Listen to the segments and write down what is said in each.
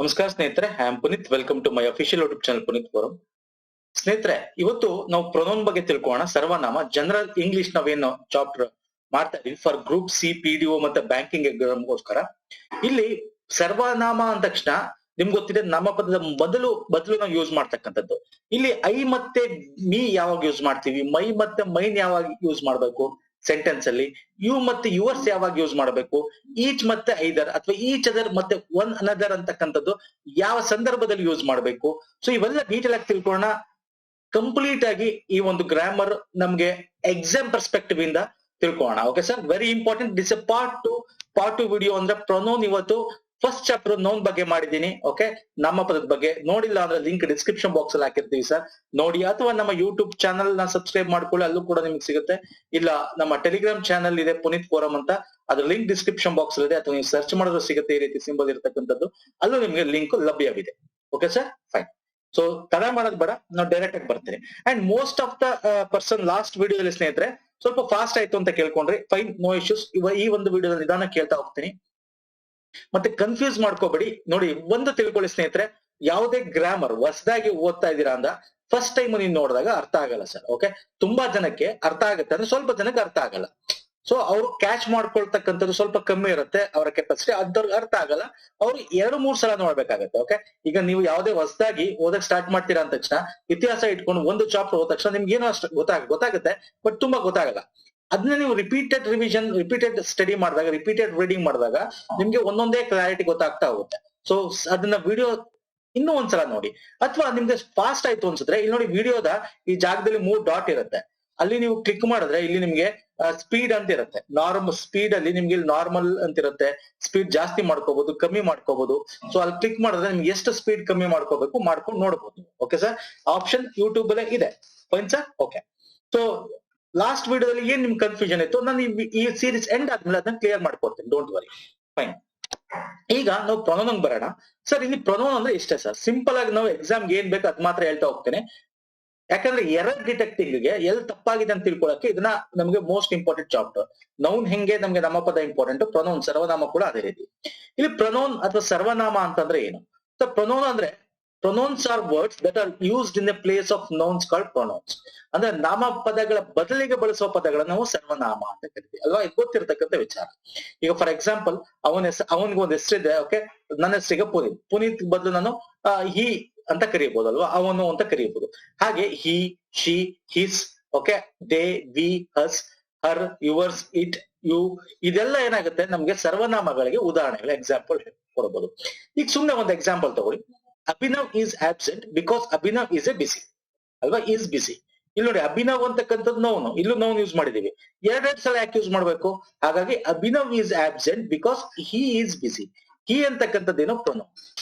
ನಮಸ್ಕಾರ ಸ್ನೇಹಿತರೆ, I am Puneeth. Welcome to my official YouTube channel Puneeth forum. ಸ್ನೇಹಿತರೆ, ಇವತ್ತು ನಾವು ಪ್ರೊನೌನ್ ಬಗ್ಗೆ ತಿಳ್ಕೊಳ್ಳೋಣ. ಸರ್ವನಾಮ ಜನರಲ್ ಇಂಗ್ಲಿಷ್ ನಾವೇನು ಚಾಪ್ಟರ್ ಮಾಡ್ತಾ ಇದೀವಿ ಫಾರ್ ಗ್ರೂಪ್ ಸಿ, PDO ಮತ್ತೆ ಬ್ಯಾಂಕಿಂಗ್ ಎಕ್ಸಾಮ್ಗೋಸ್ಕರ. ಇಲ್ಲಿ ಸರ್ವನಾಮ ಅಂದ ತಕ್ಷಣ ನಿಮ್ಗೆ ಗೊತ್ತಿದೆ, ನಾಮಪದದ ಬದಲು ನಾವು ಯೂಸ್ ಮಾಡ್ತಕ್ಕಂಥದ್ದು. ಇಲ್ಲಿ ಐ ಮತ್ತೆ ಮೀ ಯಾವಾಗ ಯೂಸ್ ಮಾಡ್ತೀವಿ, ಮೈ ಮತ್ತೆ ಮೈನ್ ಯಾವಾಗ ಯೂಸ್ ಮಾಡ್ಬೇಕು ಸೆಂಟೆನ್ಸ್ ಅಲ್ಲಿ, ಯು ಮತ್ತೆ ಯುವರ್ಸ್ ಯಾವಾಗ ಯೂಸ್ ಮಾಡಬೇಕು, ಈಚ್ ಮತ್ತೆ ಐದರ್ ಅಥವಾ ಈಚ್ ಅದರ್ ಮತ್ತೆ ಒನ್ ಅನದರ್ ಅಂತಕ್ಕಂಥದ್ದು ಯಾವ ಸಂದರ್ಭದಲ್ಲಿ ಯೂಸ್ ಮಾಡಬೇಕು. ಸೊ ಇವೆಲ್ಲ ಡೀಟೇಲ್ ಆಗಿ ತಿಳ್ಕೊಳ್ಳೋಣ. ಕಂಪ್ಲೀಟ್ ಆಗಿ ಈ ಒಂದು ಗ್ರಾಮರ್ ನಮ್ಗೆ ಎಕ್ಸಾಮ್ ಪರ್ಸ್ಪೆಕ್ಟಿವ್ ಇಂದ ತಿಳ್ಕೊಳ್ಳೋಣ. Okay sir, very important. This A part two video ಅಂದ್ರೆ ಪ್ರೊನೌನ್. ಇವತ್ತು ಫಸ್ಟ್ ಚಾಪ್ಟರ್ ನೌನ್ ಬಗ್ಗೆ ಮಾಡಿದ್ದೀನಿ. ಓಕೆ, ನಾಮಪದದ ಬಗ್ಗೆ ನೋಡಿಲ್ಲ ಅಂದ್ರೆ ಲಿಂಕ್ ಡಿಸ್ಕ್ರಿಪ್ಷನ್ ಬಾಕ್ಸ್ ಅಲ್ಲಿ ಹಾಕಿರ್ತೀವಿ ಸರ್, ನೋಡಿ. ಅಥವಾ ನಮ್ಮ ಯೂಟ್ಯೂಬ್ ಚಾನಲ್ ನ ಸಬ್ಸ್ಕ್ರೈಬ್ ಮಾಡ್ಕೊಳ್ಳಿ, ಅಲ್ಲೂ ಕೂಡ ನಿಮ್ಗೆ ಸಿಗುತ್ತೆ. ಇಲ್ಲ, ನಮ್ಮ ಟೆಲಿಗ್ರಾಮ್ ಚಾನಲ್ ಇದೆ ಪುನೀತ್ ಫೋರಂ ಅಂತ, ಅದ್ರ ಲಿಂಕ್ ಡಿಸ್ಕ್ರಿಪ್ಷನ್ ಬಾಕ್ಸ್ ಅಲ್ಲಿ ಇದೆ, ಅಥವಾ ನೀವು ಸರ್ಚ್ ಮಾಡಿದ್ರೆ ಸಿಗುತ್ತೆ. ಈ ರೀತಿ ಸಿಂಬಲ್ ಇರತಕ್ಕಂಥದ್ದು, ಅಲ್ಲೂ ನಿಮ್ಗೆ ಲಿಂಕ್ ಲಭ್ಯವಿದೆ. Okay sir, fine. ಸೊ ತಡ ಮಾಡೋದ್ ಬೇಡ, ನಾವು ಡೈರೆಕ್ಟ್ ಆಗಿ ಬರ್ತೀನಿ. And most of the person last ವಿಡಿಯೋದಲ್ಲಿ ಸ್ನೇಹಿತರೆ ಸ್ವಲ್ಪ ಫಾಸ್ಟ್ ಆಯ್ತು ಅಂತ ಕೇಳ್ಕೊಂಡ್ರಿ. Fine, no issues. ಈ ಒಂದು ವಿಡಿಯೋದಲ್ಲಿ ನಿಧಾನ ಕೇಳ್ತಾ ಹೋಗ್ತೀನಿ, ಮತ್ತೆ ಕನ್ಫ್ಯೂಸ್ ಮಾಡ್ಕೋಬೇಡಿ. ನೋಡಿ, ಒಂದು ತಿಳ್ಕೊಳ್ಳಿ ಸ್ನೇಹಿತರೆ, ಯಾವುದೇ ಗ್ರಾಮರ್ ಹೊಸದಾಗಿ ಓದ್ತಾ ಇದ್ದೀರಾ ಅಂದ ಫಸ್ಟ್ ಟೈಮ್ ನೀವು ನೋಡಿದಾಗ ಅರ್ಥ ಆಗಲ್ಲ ಸರ್. ಓಕೆ, ತುಂಬಾ ಜನಕ್ಕೆ ಅರ್ಥ ಆಗುತ್ತೆ ಅಂದ್ರೆ ಸ್ವಲ್ಪ ಜನಕ್ಕೆ ಅರ್ಥ ಆಗಲ್ಲ. ಸೊ ಅವ್ರು ಕ್ಯಾಚ್ ಮಾಡ್ಕೊಳ್ತಕ್ಕಂಥದ್ದು ಸ್ವಲ್ಪ ಕಮ್ಮಿ ಇರುತ್ತೆ, ಅವರ ಕೆಪಾಸಿಟಿ. ಅದ್ರಿಗೆ ಅರ್ಥ ಆಗಲ್ಲ, ಅವ್ರು 2-3 ಸಲ ನೋಡ್ಬೇಕಾಗತ್ತೆ. ಓಕೆ, ಈಗ ನೀವು ಯಾವುದೇ ಹೊಸದಾಗಿ ಓದಕ್ ಸ್ಟಾರ್ಟ್ ಮಾಡ್ತೀರಾ ಅಂದ ತಕ್ಷಣ ಇತಿಹಾಸ ಇಟ್ಕೊಂಡು ಒಂದು ಚಾಪ್ಟರ್ ಹೋದ ತಕ್ಷಣ ನಿಮ್ಗೆ ಏನೋ ಅಷ್ಟು ಗೊತ್ತಾಗುತ್ತೆ, ಬಟ್ ತುಂಬಾ ಗೊತ್ತಾಗಲ್ಲ. ಅದನ್ನ ನೀವು ರಿಪೀಟೆಡ್ ರಿವಿಷನ್, ರಿಪೀಟೆಡ್ ಸ್ಟಡಿ ಮಾಡಿದಾಗ, ರಿಪೀಟೆಡ್ ರೀಡಿಂಗ್ ಮಾಡಿದಾಗ ನಿಮ್ಗೆ ಒಂದೊಂದೇ ಕ್ಲಾರಿಟಿ ಗೊತ್ತಾಗ್ತಾ ಹೋಗುತ್ತೆ. ಸೊ ಅದನ್ನ ವಿಡಿಯೋ ಇನ್ನೂ ಒಂದ್ಸಲ ನೋಡಿ. ಅಥವಾ ನಿಮ್ಗೆ ಫಾಸ್ಟ್ ಆಯ್ತು ಅನ್ಸಿದ್ರೆ ಇಲ್ಲಿ ನೋಡಿ, ವಿಡಿಯೋದ ಈ ಜಾಗದಲ್ಲಿ 3 ಡಾಟ್ ಇರುತ್ತೆ, ಅಲ್ಲಿ ನೀವು ಕ್ಲಿಕ್ ಮಾಡಿದ್ರೆ ಇಲ್ಲಿ ನಿಮ್ಗೆ ಸ್ಪೀಡ್ ಅಂತ ಇರುತ್ತೆ. ನಾರ್ಮಲ್ ಸ್ಪೀಡ್ ಅಲ್ಲಿ ನಿಮ್ಗೆ ಇಲ್ಲಿ ನಾರ್ಮಲ್ ಅಂತ ಇರುತ್ತೆ. ಸ್ಪೀಡ್ ಜಾಸ್ತಿ ಮಾಡ್ಕೋಬಹುದು, ಕಮ್ಮಿ ಮಾಡ್ಕೋಬಹುದು. ಸೊ ಅಲ್ಲಿ ಕ್ಲಿಕ್ ಮಾಡಿದ್ರೆ ನಿಮ್ಗೆ ಎಷ್ಟು ಸ್ಪೀಡ್ ಕಮ್ಮಿ ಮಾಡ್ಕೋಬೇಕು ಮಾಡ್ಕೊಂಡು ನೋಡ್ಬೋದು. ಓಕೆ ಸರ್, ಆಪ್ಷನ್ ಯೂಟ್ಯೂಬ್ ಅಲ್ಲೇ ಇದೆ. Fine sir, okay. So last ವಿಡಿಯೋದಲ್ಲಿ ಏನ್ ನಿಮ್ ಕನ್ಫ್ಯೂಷನ್ ಇತ್ತು, ನಾನು ಈ ಸೀರೀಸ್ ಎಂಡ್ ಆದ್ಮೇಲೆ ಅದನ್ನ ಕ್ಲಿಯರ್ ಮಾಡ್ಕೊಡ್ತೀನಿ, ಡೋಂಟ್ ವರಿ. ಫೈನ್. ಈಗ ನಾವು ಪ್ರೊನೌನ್ ಬರೋಣ ಸರ್. ಇಲ್ಲಿ ಪ್ರೊನೌನ್ ಅಂದ್ರೆ ಇಷ್ಟೇ ಸರ್, ಸಿಂಪಲ್ ಆಗಿ ನಾವು ಎಕ್ಸಾಮ್ಗೆ ಏನ್ ಬೇಕು ಅದ್ ಮಾತ್ರ ಹೇಳ್ತಾ ಹೋಗ್ತೇನೆ. ಯಾಕಂದ್ರೆ ಎರರ್ ಡಿಟೆಕ್ಟಿಂಗ್ ಗೆ ಎಲ್ಲಿ ತಪ್ಪಾಗಿದೆ ಅಂತ ತಿಳ್ಕೊಳಕ್ಕೆ ಇದನ್ನ ನಮಗೆ ಮೋಸ್ಟ್ ಇಂಪಾರ್ಟೆಂಟ್ ಚಾಪ್ಟರ್. ನೌನ್ ಹೆಂಗೆ ನಮ್ಗೆ ನಾಮಪದ ಇಂಪಾರ್ಟೆಂಟ್, ಪ್ರೊನೌನ್ ಸರ್ವನಾಮ ಕೂಡ ಅದೇ ರೀತಿ. ಇಲ್ಲಿ ಪ್ರೊನೌನ್ ಅಥವಾ ಸರ್ವನಾಮ ಅಂತಂದ್ರೆ ಏನು? ಸೊ ಪ್ರೊನೌನ್ ಅಂದ್ರೆ pronouns are words that are used in the place of nouns called pronouns. ಅಂದ್ರೆ ನಾಮಪದಗಳ ಬದಲಿಗೆ ಬಳಸುವ ಪದಗಳನ್ನ ನಾವು ಸರ್ವನಾಮ ಅಂತ ಕರಿತೀವಿ ಅಲ್ವಾ? ಇದು ಗೊತ್ತಿರ್ತಕ್ಕಂಥ ವಿಚಾರ. ಈಗ ಫಾರ್ ಎಕ್ಸಾಂಪಲ್, ಅವನಿಗೆ ಒಂದು ಹೆಸರಿದೆ. ಓಕೆ, ನನ್ನ ಹೆಸರಿಗೆ ಪುನೀತ್ ಬದಲು ನಾನು ಹಿ ಅಂತ ಕರೀಬಹುದಲ್ವಾ, ಅವನು ಅಂತ ಕರೀಬಹುದು. ಹಾಗೆ he, she, his, okay, they, we, us, her, yours, it, you, ಇದೆಲ್ಲ ಏನಾಗುತ್ತೆ ನಮ್ಗೆ ಸರ್ವನಾಮಗಳಿಗೆ ಉದಾಹರಣೆಗಳು, ಎಕ್ಸಾಂಪಲ್ ಕೊಡಬಹುದು. ಈಗ ಸುಮ್ನೆ ಒಂದು ಎಕ್ಸಾಂಪಲ್ ತಗೊಳ್ಳಿ. Abhinav is absent because Abhinav is a busy ಅಲ್ವಾ, ಈಸ್ ಬಿಸಿ. ಇಲ್ಲಿ ನೋಡಿ, ಅಭಿನವ್ ಅಂತಕ್ಕಂಥದ್ದು ನೋನು, ಇಲ್ಲೂ ನೋನ್ ಯೂಸ್ ಮಾಡಿದೀವಿ. 2 ಸಲ ಯಾಕೆ ಯೂಸ್ ಮಾಡ್ಬೇಕು? ಹಾಗಾಗಿ Abhinav is absent because he is busy. He ಅಂತಕ್ಕಂಥದ್ದೇನೋ ಪ್ರೊನೌನ್.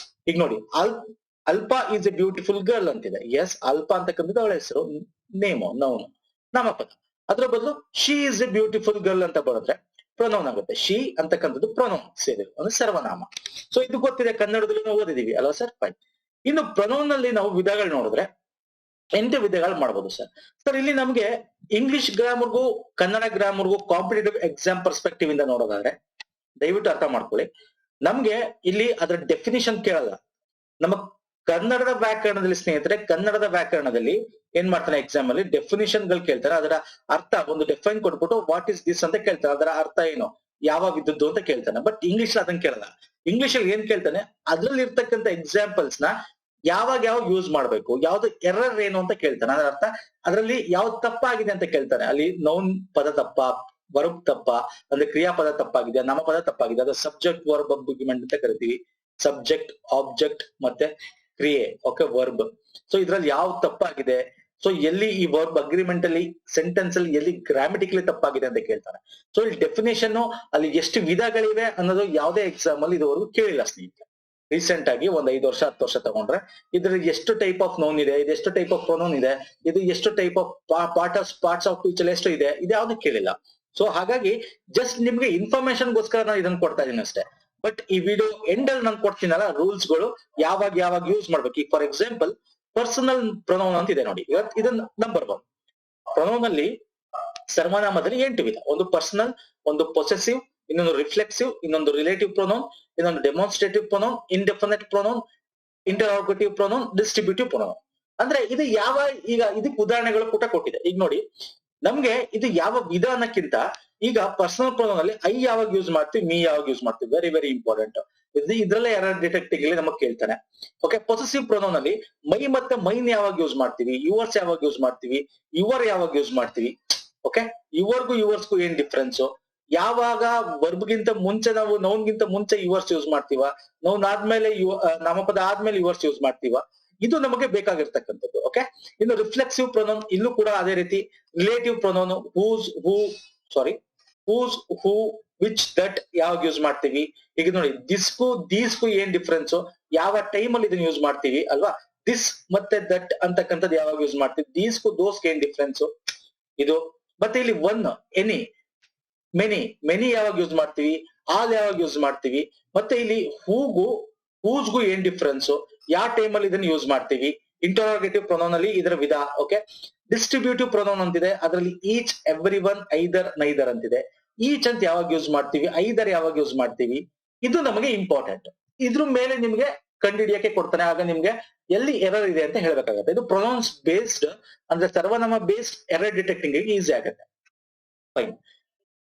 ಈಗ ನೋಡಿ, Alpa is a beautiful girl ಅಂತಿದೆ. ಎಸ್, ಅಲ್ಪ ಅಂತಕ್ಕಂಥದ್ದು ಅವಳ ಹೆಸರು, ನೇಮು, ನೌನು, ನಾಮಪದ. ಅದ್ರ ಬದಲು she is a beautiful girl ಅಂತ ಬರುತ್ತೆ, ಪ್ರೊನೌನ್ ಆಗುತ್ತೆ. ಶಿ ಅಂತಕ್ಕಂಥದ್ದು ಪ್ರೊನೌನ್ ಸೇರಿದೆ, ಅಂದ್ರೆ ಸರ್ವನಾಮ. ಸೊ ಇದು ಗೊತ್ತಿದೆ, ಕನ್ನಡದಲ್ಲಿ ನಾವು ಓದಿದೀವಿ ಅಲ್ವಾ ಸರ್? ಫೈನ್. ಇನ್ನು ಪ್ರೊನೌನ್ ನಲ್ಲಿ ನಾವು ವಿಧಗಳು ನೋಡಿದ್ರೆ 8 ವಿಧಗಳು ಮಾಡ್ಬೋದು ಸರ್. ಸರ್ ಇಲ್ಲಿ ನಮ್ಗೆ ಇಂಗ್ಲಿಷ್ ಗ್ರಾಮರ್ಗೂ ಕನ್ನಡ ಗ್ರಾಮರ್ಗೂ ಕಾಂಪಿಟೇಟಿವ್ ಎಕ್ಸಾಮ್ ಪರ್ಸ್ಪೆಕ್ಟಿವ್ ಇಂದ ನೋಡೋದಾದ್ರೆ ದಯವಿಟ್ಟು ಅರ್ಥ ಮಾಡ್ಕೊಳ್ಳಿ. ನಮ್ಗೆ ಇಲ್ಲಿ ಅದರ ಡೆಫಿನಿಷನ್ ಕೇಳಲ್ಲ. ನಮ್ಮ ಕನ್ನಡದ ವ್ಯಾಕರಣದಲ್ಲಿ ಸ್ನೇಹಿತರೆ, ಕನ್ನಡದ ವ್ಯಾಕರಣದಲ್ಲಿ ಏನ್ ಮಾಡ್ತಾನೆ ಎಕ್ಸಾಮ್ ಅಲ್ಲಿ ಡೆಫಿನಿಷನ್ ಗಳು ಕೇಳ್ತಾರೆ. ಅದರ ಅರ್ಥ ಒಂದು ಡೆಫೈನ್ ಕೊಟ್ಬಿಟ್ಟು ವಾಟ್ ಇಸ್ ದಿಸ್ ಅಂತ ಕೇಳ್ತಾರೆ, ಅದರ ಅರ್ಥ ಏನು, ಯಾವಾಗ ಇದ್ದದ್ದು ಅಂತ ಕೇಳ್ತಾನೆ. ಬಟ್ ಇಂಗ್ಲಿಷ್ ಅದನ್ನ ಕೇಳಲ್ಲ. ಇಂಗ್ಲಿಷ್ ಅಲ್ಲಿ ಏನ್ ಕೇಳ್ತಾನೆ, ಅದ್ರಲ್ಲಿ ಇರ್ತಕ್ಕಂಥ ಎಕ್ಸಾಂಪಲ್ಸ್ ನ ಯಾವಾಗ ಯೂಸ್ ಮಾಡ್ಬೇಕು, ಯಾವ್ದು ಎರರ್ ಏನು ಅಂತ ಕೇಳ್ತಾನೆ. ಅದರ ಅರ್ಥ ಅದರಲ್ಲಿ ಯಾವ್ದು ತಪ್ಪಾಗಿದೆ ಅಂತ ಕೇಳ್ತಾನೆ. ಅಲ್ಲಿ ನೌನ್ ಪದ ತಪ್ಪ, ವರ್ಬ್ ತಪ್ಪ, ಅಂದ್ರೆ ಕ್ರಿಯಾಪದ ತಪ್ಪಾಗಿದೆ, ನಾಮಪದ ತಪ್ಪಾಗಿದೆ, ಅದು ಸಬ್ಜೆಕ್ಟ್ ವರ್ಬ್ ಅಗ್ರಿಮೆಂಟ್ ಅಂತ ಕರಿತೀವಿ. ಸಬ್ಜೆಕ್ಟ್, ಆಬ್ಜೆಕ್ಟ್ ಮತ್ತೆ ಕ್ರಿಯೆ, ಓಕೆ, ವರ್ಬ್. ಸೊ ಇದ್ರಲ್ಲಿ ಯಾವ್ದು ತಪ್ಪಾಗಿದೆ, ಸೊ ಎಲ್ಲಿ ಈ ವರ್ಬ್ ಅಗ್ರಿಮೆಂಟ್ ಅಲ್ಲಿ ಸೆಂಟೆನ್ಸ್ ಅಲ್ಲಿ ಎಲ್ಲಿ ಗ್ರಾಮೆಟಿಕಲಿ ತಪ್ಪಾಗಿದೆ ಅಂತ ಕೇಳ್ತಾರೆ. ಸೊ ಇಲ್ಲಿ ಡೆಫಿನೇಷನ್ ಅಲ್ಲಿ ಎಷ್ಟು ವಿಧಗಳಿವೆ ಅನ್ನೋದು ಯಾವುದೇ ಎಕ್ಸಾಮ್ ಅಲ್ಲಿ ಇದುವರೆಗೂ ಕೇಳಿಲ್ಲ ಸ್ನೇಹಿತರೆ. ರೀಸೆಂಟ್ ಆಗಿ ಒಂದ್ 5 ವರ್ಷ 10 ವರ್ಷ ತಗೊಂಡ್ರೆ ಇದ್ರಲ್ಲಿ ಎಷ್ಟು ಟೈಪ್ ಆಫ್ ನೌನ್ ಇದೆ, ಇದು ಎಷ್ಟು ಟೈಪ್ ಆಫ್ ಪ್ರೊನೌನ್ ಇದೆ, ಇದು ಎಷ್ಟು type of parts of speech ಅಲ್ಲಿ ಎಷ್ಟು ಇದೆ, ಇದು ಯಾವ್ದು ಕೇಳಿಲ್ಲ. ಸೊ ಹಾಗಾಗಿ ಜಸ್ಟ್ ನಿಮ್ಗೆ ಇನ್ಫಾರ್ಮೇಶನ್ ಗೋಸ್ಕರ ನಾನು ಇದನ್ನ ಕೊಡ್ತಾ ಇದೀನಿ ಅಷ್ಟೇ. ಬಟ್ ಈ ವಿಡಿಯೋ ಎಂಡ್ ಅಲ್ಲಿ ನಾನು ಕೊಡ್ತೀನಲ್ಲ ರೂಲ್ಸ್ ಗಳು, ಯಾವಾಗ ಯೂಸ್ ಮಾಡ್ಬೇಕು. ಈಗ ಫಾರ್ ಎಕ್ಸಾಂಪಲ್ ಪರ್ಸನಲ್ ಪ್ರೊನೌನ್ ಅಂತ ಇದೆ ನೋಡಿ, ಇದನ್ನ ನಂಬರ್ 1. ಪ್ರೊನೌನ್ ಅಲ್ಲಿ ಸರ್ವನಾಮದಲ್ಲಿ 8 ವಿಧ. ಒಂದು ಪರ್ಸನಲ್, ಒಂದು ಪೊಸೆಸಿವ್, ಇನ್ನೊಂದು ರಿಫ್ಲೆಕ್ಸಿವ್, ಇನ್ನೊಂದು ರಿಲೇಟಿವ್ ಪ್ರೊನೌನ್, ಇನ್ನೊಂದು demonstrative pronoun, indefinite pronoun, interrogative pronoun, distributive pronoun. ಅಂದ್ರೆ ಇದು ಯಾವ, ಈಗ ಇದಕ್ಕೆ ಉದಾಹರಣೆಗಳು ಕೂಡ ಕೊಟ್ಟಿದೆ. ಈಗ ನೋಡಿ, ನಮ್ಗೆ ಇದು ಯಾವ ವಿಧ ಅನ್ನಕ್ಕಿಂತ ಈಗ ಪರ್ಸನಲ್ ಪ್ರೊನೌನ್ ಅಲ್ಲಿ ಐ ಯಾವಾಗ ಯೂಸ್ ಮಾಡ್ತೀವಿ, ಮೀ ಯಾವಾಗ ಯೂಸ್ ಮಾಡ್ತೀವಿ, ವೆರಿ ವೆರಿ ಇಂಪಾರ್ಟೆಂಟ್. ಇದ್ರಲ್ಲೇ ಎರರ್ ಡಿಟೆಕ್ಟಿಂಗ್ ಅಲ್ಲಿ ನಮಗ್ ಕೇಳ್ತಾನೆ. ಓಕೆ, ಪೊಸೆಸಿವ್ ಪ್ರೊನೌನ್ ಅಲ್ಲಿ ಮೈ ಮತ್ತೆ ಮೈನ್ ಯಾವಾಗ ಯೂಸ್ ಮಾಡ್ತೀವಿ, ಯುವರ್ಸ್ ಯಾವಾಗ ಯೂಸ್ ಮಾಡ್ತೀವಿ, ಯುವರ್ ಯಾವಾಗ ಯೂಸ್ ಮಾಡ್ತೀವಿ. ಓಕೆ, ಯುವರ್ಗೂ ಯುವರ್ಸ್ಗೂ ಏನ್ ಡಿಫ್ರೆನ್ಸ್, ಯಾವಾಗ ವರ್ಬ್ಗಿಂತ ಮುಂಚೆ ನಾವು ನೌನ್ಗಿಂತ ಮುಂಚೆ ಯುವರ್ಸ್ ಯೂಸ್ ಮಾಡ್ತೀವ, ನೌನ್ ಆದ್ಮೇಲೆ ನಾಮಪದ ಆದ್ಮೇಲೆ ಯುವರ್ಸ್ ಯೂಸ್ ಮಾಡ್ತೀವ, ಇದು ನಮಗೆ ಬೇಕಾಗಿರ್ತಕ್ಕಂಥದ್ದು. ಓಕೆ, ಇನ್ನು ರಿಫ್ಲೆಕ್ಸಿವ್ ಪ್ರೊನೌನ್, ಇಲ್ಲೂ ಕೂಡ ಅದೇ ರೀತಿ. Relative pronoun whose, who, which, that ಯಾವಾಗ ಯೂಸ್ ಮಾಡ್ತೀವಿ. ಈಗ ನೋಡಿ, ದಿಸ್ಗೂ ದೀಸ್ಗೂ ಏನ್ ಡಿಫ್ರೆನ್ಸ್, ಯಾವ ಟೈಮ್ ಅಲ್ಲಿ ಇದನ್ನ ಯೂಸ್ ಮಾಡ್ತೀವಿ ಅಲ್ವಾ. ದಿಸ್ ಮತ್ತೆ ದಟ್ ಅಂತಕ್ಕಂಥದ್ದು ಯಾವಾಗ ಯೂಸ್ ಮಾಡ್ತೀವಿ, ದೀಸ್ಗೂ ದೋಸ್ಗೆ ಏನ್ ಡಿಫ್ರೆನ್ಸ್ ಇದು. ಮತ್ತೆ ಇಲ್ಲಿ ಒನ್, ಎನಿ, ಮೆನಿ ಯಾವಾಗ ಯೂಸ್ ಮಾಡ್ತೀವಿ, ಆಲ್ ಯಾವಾಗ ಯೂಸ್ ಮಾಡ್ತೀವಿ. ಮತ್ತೆ ಇಲ್ಲಿ ಹೂಸ್ಗೂ ಏನ್ ಡಿಫ್ರೆನ್ಸ್, ಯಾವ ಟೈಮ್ ಅಲ್ಲಿ ಇದನ್ನ ಯೂಸ್ ಮಾಡ್ತೀವಿ. ಇಂಟರೋಗೇಟಿವ್ ಪ್ರೊನೌನ್ ಅಲ್ಲಿ ಇದರ ವಿಧ. ಓಕೆ, ಡಿಸ್ಟ್ರಿಬ್ಯೂಟಿವ್ ಪ್ರೊನೌನ್ ಅಂತಿದೆ, ಅದರಲ್ಲಿ ಈಚ್, ಎವ್ರಿ ಒನ್, ಐದರ್, ನೈದರ್ ಅಂತಿದೆ. ಈಚ್ ಅಂತ ಯಾವಾಗ ಯೂಸ್ ಮಾಡ್ತೀವಿ, ಐದರ್ ಯಾವಾಗ ಯೂಸ್ ಮಾಡ್ತೀವಿ, ಇದು ನಮಗೆ ಇಂಪಾರ್ಟೆಂಟ್. ಇದ್ರ ಮೇಲೆ ನಿಮ್ಗೆ ಕಂಡುಹಿಡಿಯಕ್ಕೆ ಕೊಡ್ತಾನೆ, ಆಗ ನಿಮ್ಗೆ ಎಲ್ಲಿ ಎರರ್ ಇದೆ ಅಂತ ಹೇಳ್ಬೇಕಾಗತ್ತೆ. ಇದು ಪ್ರೊನೌನ್ಸ್ ಬೇಸ್ಡ್ ಅಂದ್ರೆ ಸರ್ವನಾಮ ಬೇಸ್ಡ್ ಎರರ್ ಡಿಟೆಕ್ಟಿಂಗ್ ಈಸಿ ಆಗುತ್ತೆ. ಫೈನ್.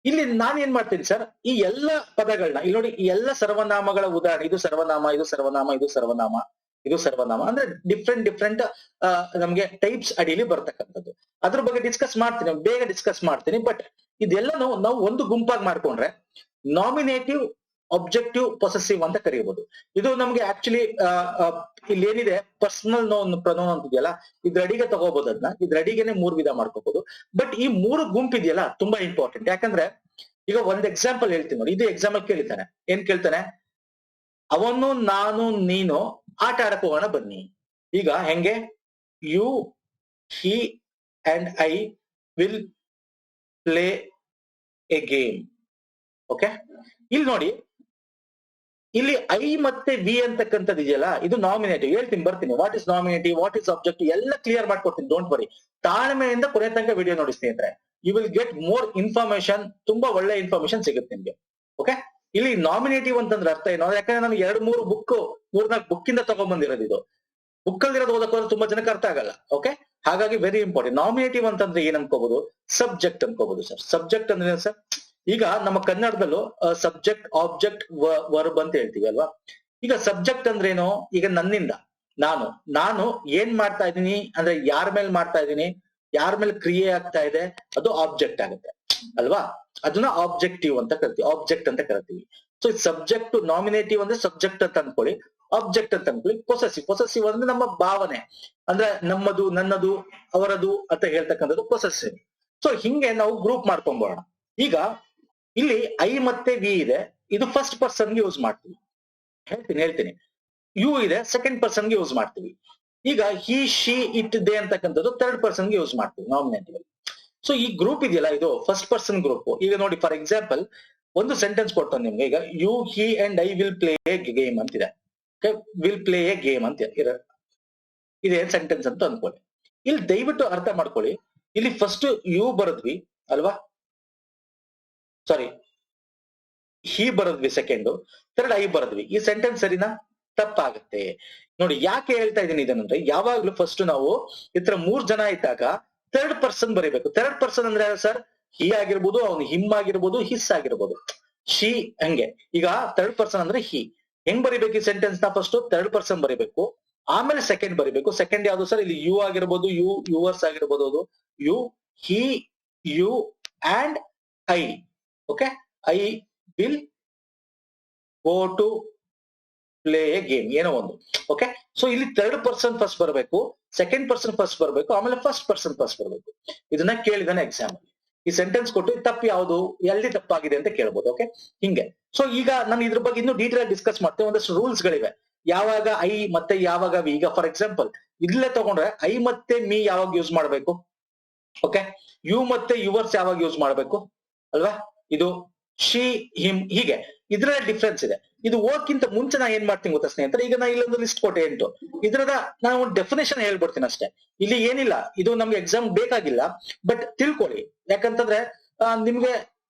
ಇಲ್ಲಿ ನಾನು ಏನ್ ಮಾಡ್ತೀನಿ ಸರ್, ಈ ಎಲ್ಲ ಪದಗಳನ್ನ ಇಲ್ಲಿ ನೋಡಿ, ಈ ಎಲ್ಲ ಸರ್ವನಾಮಗಳ ಉದಾಹರಣೆ, ಇದು ಸರ್ವನಾಮ, ಇದು ಸರ್ವನಾಮ, ಇದು ಸರ್ವನಾಮ, ಇದು ಸರ್ವನಾಮ, ಅಂದ್ರೆ ಡಿಫ್ರೆಂಟ್ ನಮ್ಗೆ ಟೈಪ್ಸ್ ಅಡಿಯಲ್ಲಿ ಬರ್ತಕ್ಕಂಥದ್ದು. ಅದ್ರ ಬಗ್ಗೆ ಡಿಸ್ಕಸ್ ಮಾಡ್ತೀನಿ, ಬೇಗ ಡಿಸ್ಕಸ್ ಮಾಡ್ತೀನಿ. ಬಟ್ ಇದೆಲ್ಲನೂ ನಾವು ಒಂದು ಗುಂಪಾಗಿ ಮಾಡ್ಕೊಂಡ್ರೆ ನಾಮಿನೇಟಿವ್, ಆಬ್ಜೆಕ್ಟಿವ್, ಪೊಸೆಸಿವ್ ಅಂತ ಕರೀಬಹುದು. ಇದು ನಮ್ಗೆ ಆಕ್ಚುಲಿ ಇಲ್ಲಿ ಏನಿದೆ ಪರ್ಸನಲ್ ಪ್ರೊನೌನ್ ಅಂತಿದೆಯಲ್ಲ, ಇದ್ರ ಅಡಿಗೆ ತಗೋಬಹುದು. ಅದನ್ನ ಇದ್ರ ಅಡಿಗೆನೆ 3 ವಿಧ ಮಾಡ್ಕೋಬಹುದು. ಬಟ್ ಈ 3 ಗುಂಪು ಇದೆಯಲ್ಲ ತುಂಬಾ ಇಂಪಾರ್ಟೆಂಟ್. ಯಾಕಂದ್ರೆ ಈಗ ಒಂದ್ ಎಕ್ಸಾಂಪಲ್ ಹೇಳ್ತೀನಿ ನೋಡಿ, ಇದು ಎಕ್ಸಾಂಪಲ್ ಕೇಳಿತಾನೆ. ಏನ್ ಕೇಳ್ತಾನೆ, ಅವನು, ನಾನು, ನೀನು ಆಟ ಆಡಕ್ ಹೋಗೋಣ ಬನ್ನಿ. ಈಗ ಹೆಂಗೆ, you, he and I will play a game. Okay, ಇಲ್ಲಿ ನೋಡಿ, ಇಲ್ಲಿ ಐ ಮತ್ತೆ ವಿ ಅಂತಕ್ಕಂಥದ್ದು ಇದೆಯಲ್ಲ, ಇದು ನಾಮಿನೇಟಿವ್. ಹೇಳ್ತೀನಿ, ಬರ್ತೀನಿ. What is nominative, what is objective ಎಲ್ಲ ಕ್ಲಿಯರ್ ಮಾಡ್ಕೊಡ್ತೀನಿ, ಡೋಂಟ್ ವರಿ. ತಾಳ್ಮೆಯಿಂದ ಕೊನೆ ತನಕ ವಿಡಿಯೋ ನೋಡಿ ಸ್ನೇಹಿತರೆ. You will get more information, ತುಂಬಾ ಒಳ್ಳೆ ಇನ್ಫಾರ್ಮೇಶನ್ ಸಿಗುತ್ತೆ ನಿಮ್ಗೆ. ಓಕೆ, ಇಲ್ಲಿ ನಾಮಿನೇಟಿವ್ ಅಂತಂದ್ರೆ ಅರ್ಥ ಏನು, ಯಾಕಂದ್ರೆ ನಾನು 2-3 4 ಬುಕ್ ಇಂದ ತಗೊಂಡ್ಬಂದಿರೋದು. ಇದು ಬುಕ್ ಅಲ್ಲಿರೋದು ಓದಕ್ಕೋದ್ರೆ ತುಂಬಾ ಜನಕ್ಕೆ ಅರ್ಥ ಆಗಲ್ಲ. ಓಕೆ, ಹಾಗಾಗಿ ವೆರಿ ಇಂಪಾರ್ಟೆಂಟ್. ನಾಮಿನೇಟಿವ್ ಅಂತಂದ್ರೆ ಏನ್ ಅನ್ಕೋಬಹುದು, ಸಬ್ಜೆಕ್ಟ್ ಅನ್ಕೋಬಹುದು ಸರ್. ಸಬ್ಜೆಕ್ಟ್ ಅಂದ್ರೆ ಸರ್, ಈಗ ನಮ್ಮ ಕನ್ನಡದಲ್ಲೂ ಸಬ್ಜೆಕ್ಟ್, ಆಬ್ಜೆಕ್ಟ್, ವರ್ಬ್ ಅಂತ ಹೇಳ್ತೀವಿ ಅಲ್ವಾ. ಈಗ ಸಬ್ಜೆಕ್ಟ್ ಅಂದ್ರೆ ಏನು, ಈಗ ನನ್ನಿಂದ ನಾನು ಏನ್ ಮಾಡ್ತಾ ಇದ್ದೀನಿ ಅಂದ್ರೆ ಯಾರ ಮೇಲೆ ಮಾಡ್ತಾ ಇದ್ದೀನಿ, ಯಾರ ಮೇಲೆ ಕ್ರಿಯೆ ಆಗ್ತಾ ಇದೆ, ಅದು ಆಬ್ಜೆಕ್ಟ್ ಆಗುತ್ತೆ ಅಲ್ವಾ. ಅದನ್ನ ಆಬ್ಜೆಕ್ಟಿವ್ ಅಂತ ಕರಿತೀವಿ, ಆಬ್ಜೆಕ್ಟ್ ಅಂತ ಕರಿತೀವಿ. ಸೊ ಸಬ್ಜೆಕ್ಟ್, ನಾಮಿನೇಟಿವ್ ಅಂದ್ರೆ ಸಬ್ಜೆಕ್ಟ್ ಅಂತ ಅನ್ಕೊಳ್ಳಿ, ಆಬ್ಜೆಕ್ಟ್ ಅಂತ ಅನ್ಕೊಳ್ಳಿ. ಪೊಸೆಸಿವ್ ಅಂದ್ರೆ ನಮ್ಮ ಭಾವನೆ, ಅಂದ್ರೆ ನಮ್ಮದು, ನನ್ನದು, ಅವರದು ಅಂತ ಹೇಳ್ತಕ್ಕಂಥದ್ದು ಪೊಸೆಸಿವ್. ಸೊ ಹಿಂಗೆ ನಾವು ಗ್ರೂಪ್ ಮಾಡ್ಕೊಂಬೋಣ. ಈಗ ಇಲ್ಲಿ ಐ ಮತ್ತೆ ವಿ ಇದೆ, ಇದು ಫಸ್ಟ್ ಪರ್ಸನ್ಗೆ ಯೂಸ್ ಮಾಡ್ತೀವಿ. ಹೇಳ್ತೀನಿ. ಯು ಇದೆ, ಸೆಕೆಂಡ್ ಪರ್ಸನ್ಗೆ ಯೂಸ್ ಮಾಡ್ತೀವಿ. ಈಗ ಹಿ, ಶಿ, ಇಟ್, ದೇ ಅಂತಕ್ಕಂಥದ್ದು ಥರ್ಡ್ ಪರ್ಸನ್ಗೆ ಯೂಸ್ ಮಾಡ್ತೀವಿ ನಾಮಿನೇಟಿವ್. ಸೊ ಈ ಗ್ರೂಪ್ ಇದೆಯಲ್ಲ, ಇದು ಫಸ್ಟ್ ಪರ್ಸನ್ ಗ್ರೂಪ್. ಈಗ ನೋಡಿ, ಫಾರ್ ಎಕ್ಸಾಂಪಲ್ ಒಂದು ಸೆಂಟೆನ್ಸ್ ಕೊಡ್ತಾನೆ ನಿಮ್ಗೆ. ಈಗ you, he and I will play a game ಅಂತಿದೆ. ವಿಲ್ ಪ್ಲೇ ಎ ಗೇಮ್ ಅಂತ ಇದೆ ಸೆಂಟೆನ್ಸ್ ಅಂತ ಅನ್ಕೊಳ್ಳಿ. ಇಲ್ಲಿ ದಯವಿಟ್ಟು ಅರ್ಥ ಮಾಡ್ಕೊಳ್ಳಿ, ಇಲ್ಲಿ ಫಸ್ಟ್ ಯು ಬರದ್ವಿ ಅಲ್ವಾ, ಸಾರಿ ಹಿ ಬರದ್ವಿ, ಸೆಕೆಂಡ್, ಥರ್ಡ್ ಐ ಬರದ್ವಿ. ಈ ಸೆಂಟೆನ್ಸ್ ಸರಿನಾ, ತಪ್ಪಾಗುತ್ತೆ. ನೋಡಿ ಯಾಕೆ ಹೇಳ್ತಾ ಇದೀನಿ ಇದನ್ನಂದ್ರೆ, ಯಾವಾಗ್ಲೂ ಫಸ್ಟ್ ನಾವು ಈ ತರ 3 ಜನ ಇದ್ದಾಗ ಥರ್ಡ್ ಪರ್ಸನ್ ಬರೀಬೇಕು. ಥರ್ಡ್ ಪರ್ಸನ್ ಅಂದ್ರೆ ಸರ್, ಹಿ ಆಗಿರ್ಬೋದು, ಅವ್ನು ಹಿಮ್ ಆಗಿರ್ಬೋದು, ಹಿಸ್ ಆಗಿರ್ಬೋದು, ಶಿ, ಹಂಗೆ. ಈಗ ಥರ್ಡ್ ಪರ್ಸನ್ ಅಂದ್ರೆ ಹಿ. ಹೆಂಗ್ ಬರಿಬೇಕು ಈ ಸೆಂಟೆನ್ಸ್ ನ, ಫಸ್ಟ್ ಥರ್ಡ್ ಪರ್ಸನ್ ಬರಿಬೇಕು, ಆಮೇಲೆ ಸೆಕೆಂಡ್ ಬರಿಬೇಕು. ಸೆಕೆಂಡ್ ಯಾವ್ದು ಸರ್, ಇಲ್ಲಿ ಯು ಆಗಿರ್ಬೋದು, ಯುವರ್ಸ್ ಆಗಿರ್ಬೋದು, ಅದು you, he, you and I. Okay, I will go to play a game, ಏನೋ ಒಂದು. ಓಕೆ, ಸೊ ಇಲ್ಲಿ ಥರ್ಡ್ ಪರ್ಸನ್ ಫಸ್ಟ್ ಬರಬೇಕು, ಸೆಕೆಂಡ್ ಪರ್ಸನ್ ಫಸ್ಟ್ ಬರಬೇಕು, ಆಮೇಲೆ ಫಸ್ಟ್ ಪರ್ಸನ್ ಫಸ್ಟ್ ಬರಬೇಕು. ಇದನ್ನ ಕೇಳಿದಾನೆ ಎಕ್ಸಾಮ್. ಈ ಸೆಂಟೆನ್ಸ್ ಕೊಟ್ಟು ತಪ್ಪು ಯಾವುದು, ಎಲ್ಲಿ ತಪ್ಪಾಗಿದೆ ಅಂತ ಕೇಳ್ಬೋದು. ಓಕೆ, ಹಿಂಗೆ. ಸೊ ಈಗ ನಾನು ಇದ್ರ ಬಗ್ಗೆ ಇನ್ನೂ ಡೀಟೇಲ್ ಡಿಸ್ಕಸ್ ಮಾಡ್ತೇವೆ. ಒಂದಷ್ಟು ರೂಲ್ಸ್ ಗಳಿವೆ, ಯಾವಾಗ ಐ ಮತ್ತೆ ಯಾವಾಗ ವಿ. ಈಗ ಫಾರ್ ಎಕ್ಸಾಂಪಲ್ ಇಲ್ಲೇ ತಗೊಂಡ್ರೆ ಐ ಮತ್ತೆ ಮೀ ಯಾವಾಗ ಯೂಸ್ ಮಾಡ್ಬೇಕು, ಓಕೆ, ಯು ಮತ್ತೆ ಯುವರ್ಸ್ ಯಾವಾಗ ಯೂಸ್ ಮಾಡ್ಬೇಕು ಅಲ್ವಾ, ಇದು ಶಿ, ಹಿಮ್, ಹೀಗೆ ಇದ್ರ ಡಿಫ್ರೆನ್ಸ್ ಇದೆ. ಇದು ಓದ್ಕಿಂತ ಮುಂಚೆ ನಾ ಏನ್ ಮಾಡ್ತೀನಿ ಗೊತ್ತಾ ಸ್ನೇಹಿತರೆ, ಈಗ ನಾ ಇಲ್ಲೊಂದು ಲಿಸ್ಟ್ ಕೊಟ್ಟೆ 8, ಇದ್ರದ ನಾನು ಒಂದು ಡೆಫಿನೇಷನ್ ಹೇಳ್ಬಿಡ್ತೀನಿ ಅಷ್ಟೇ. ಇಲ್ಲಿ ಏನಿಲ್ಲ, ಇದು ನಮ್ಗೆ ಎಕ್ಸಾಮ್ ಬೇಕಾಗಿಲ್ಲ, ಬಟ್ ತಿಳ್ಕೊಳ್ಳಿ. ಯಾಕಂತಂದ್ರೆ ನಿಮ್ಗೆ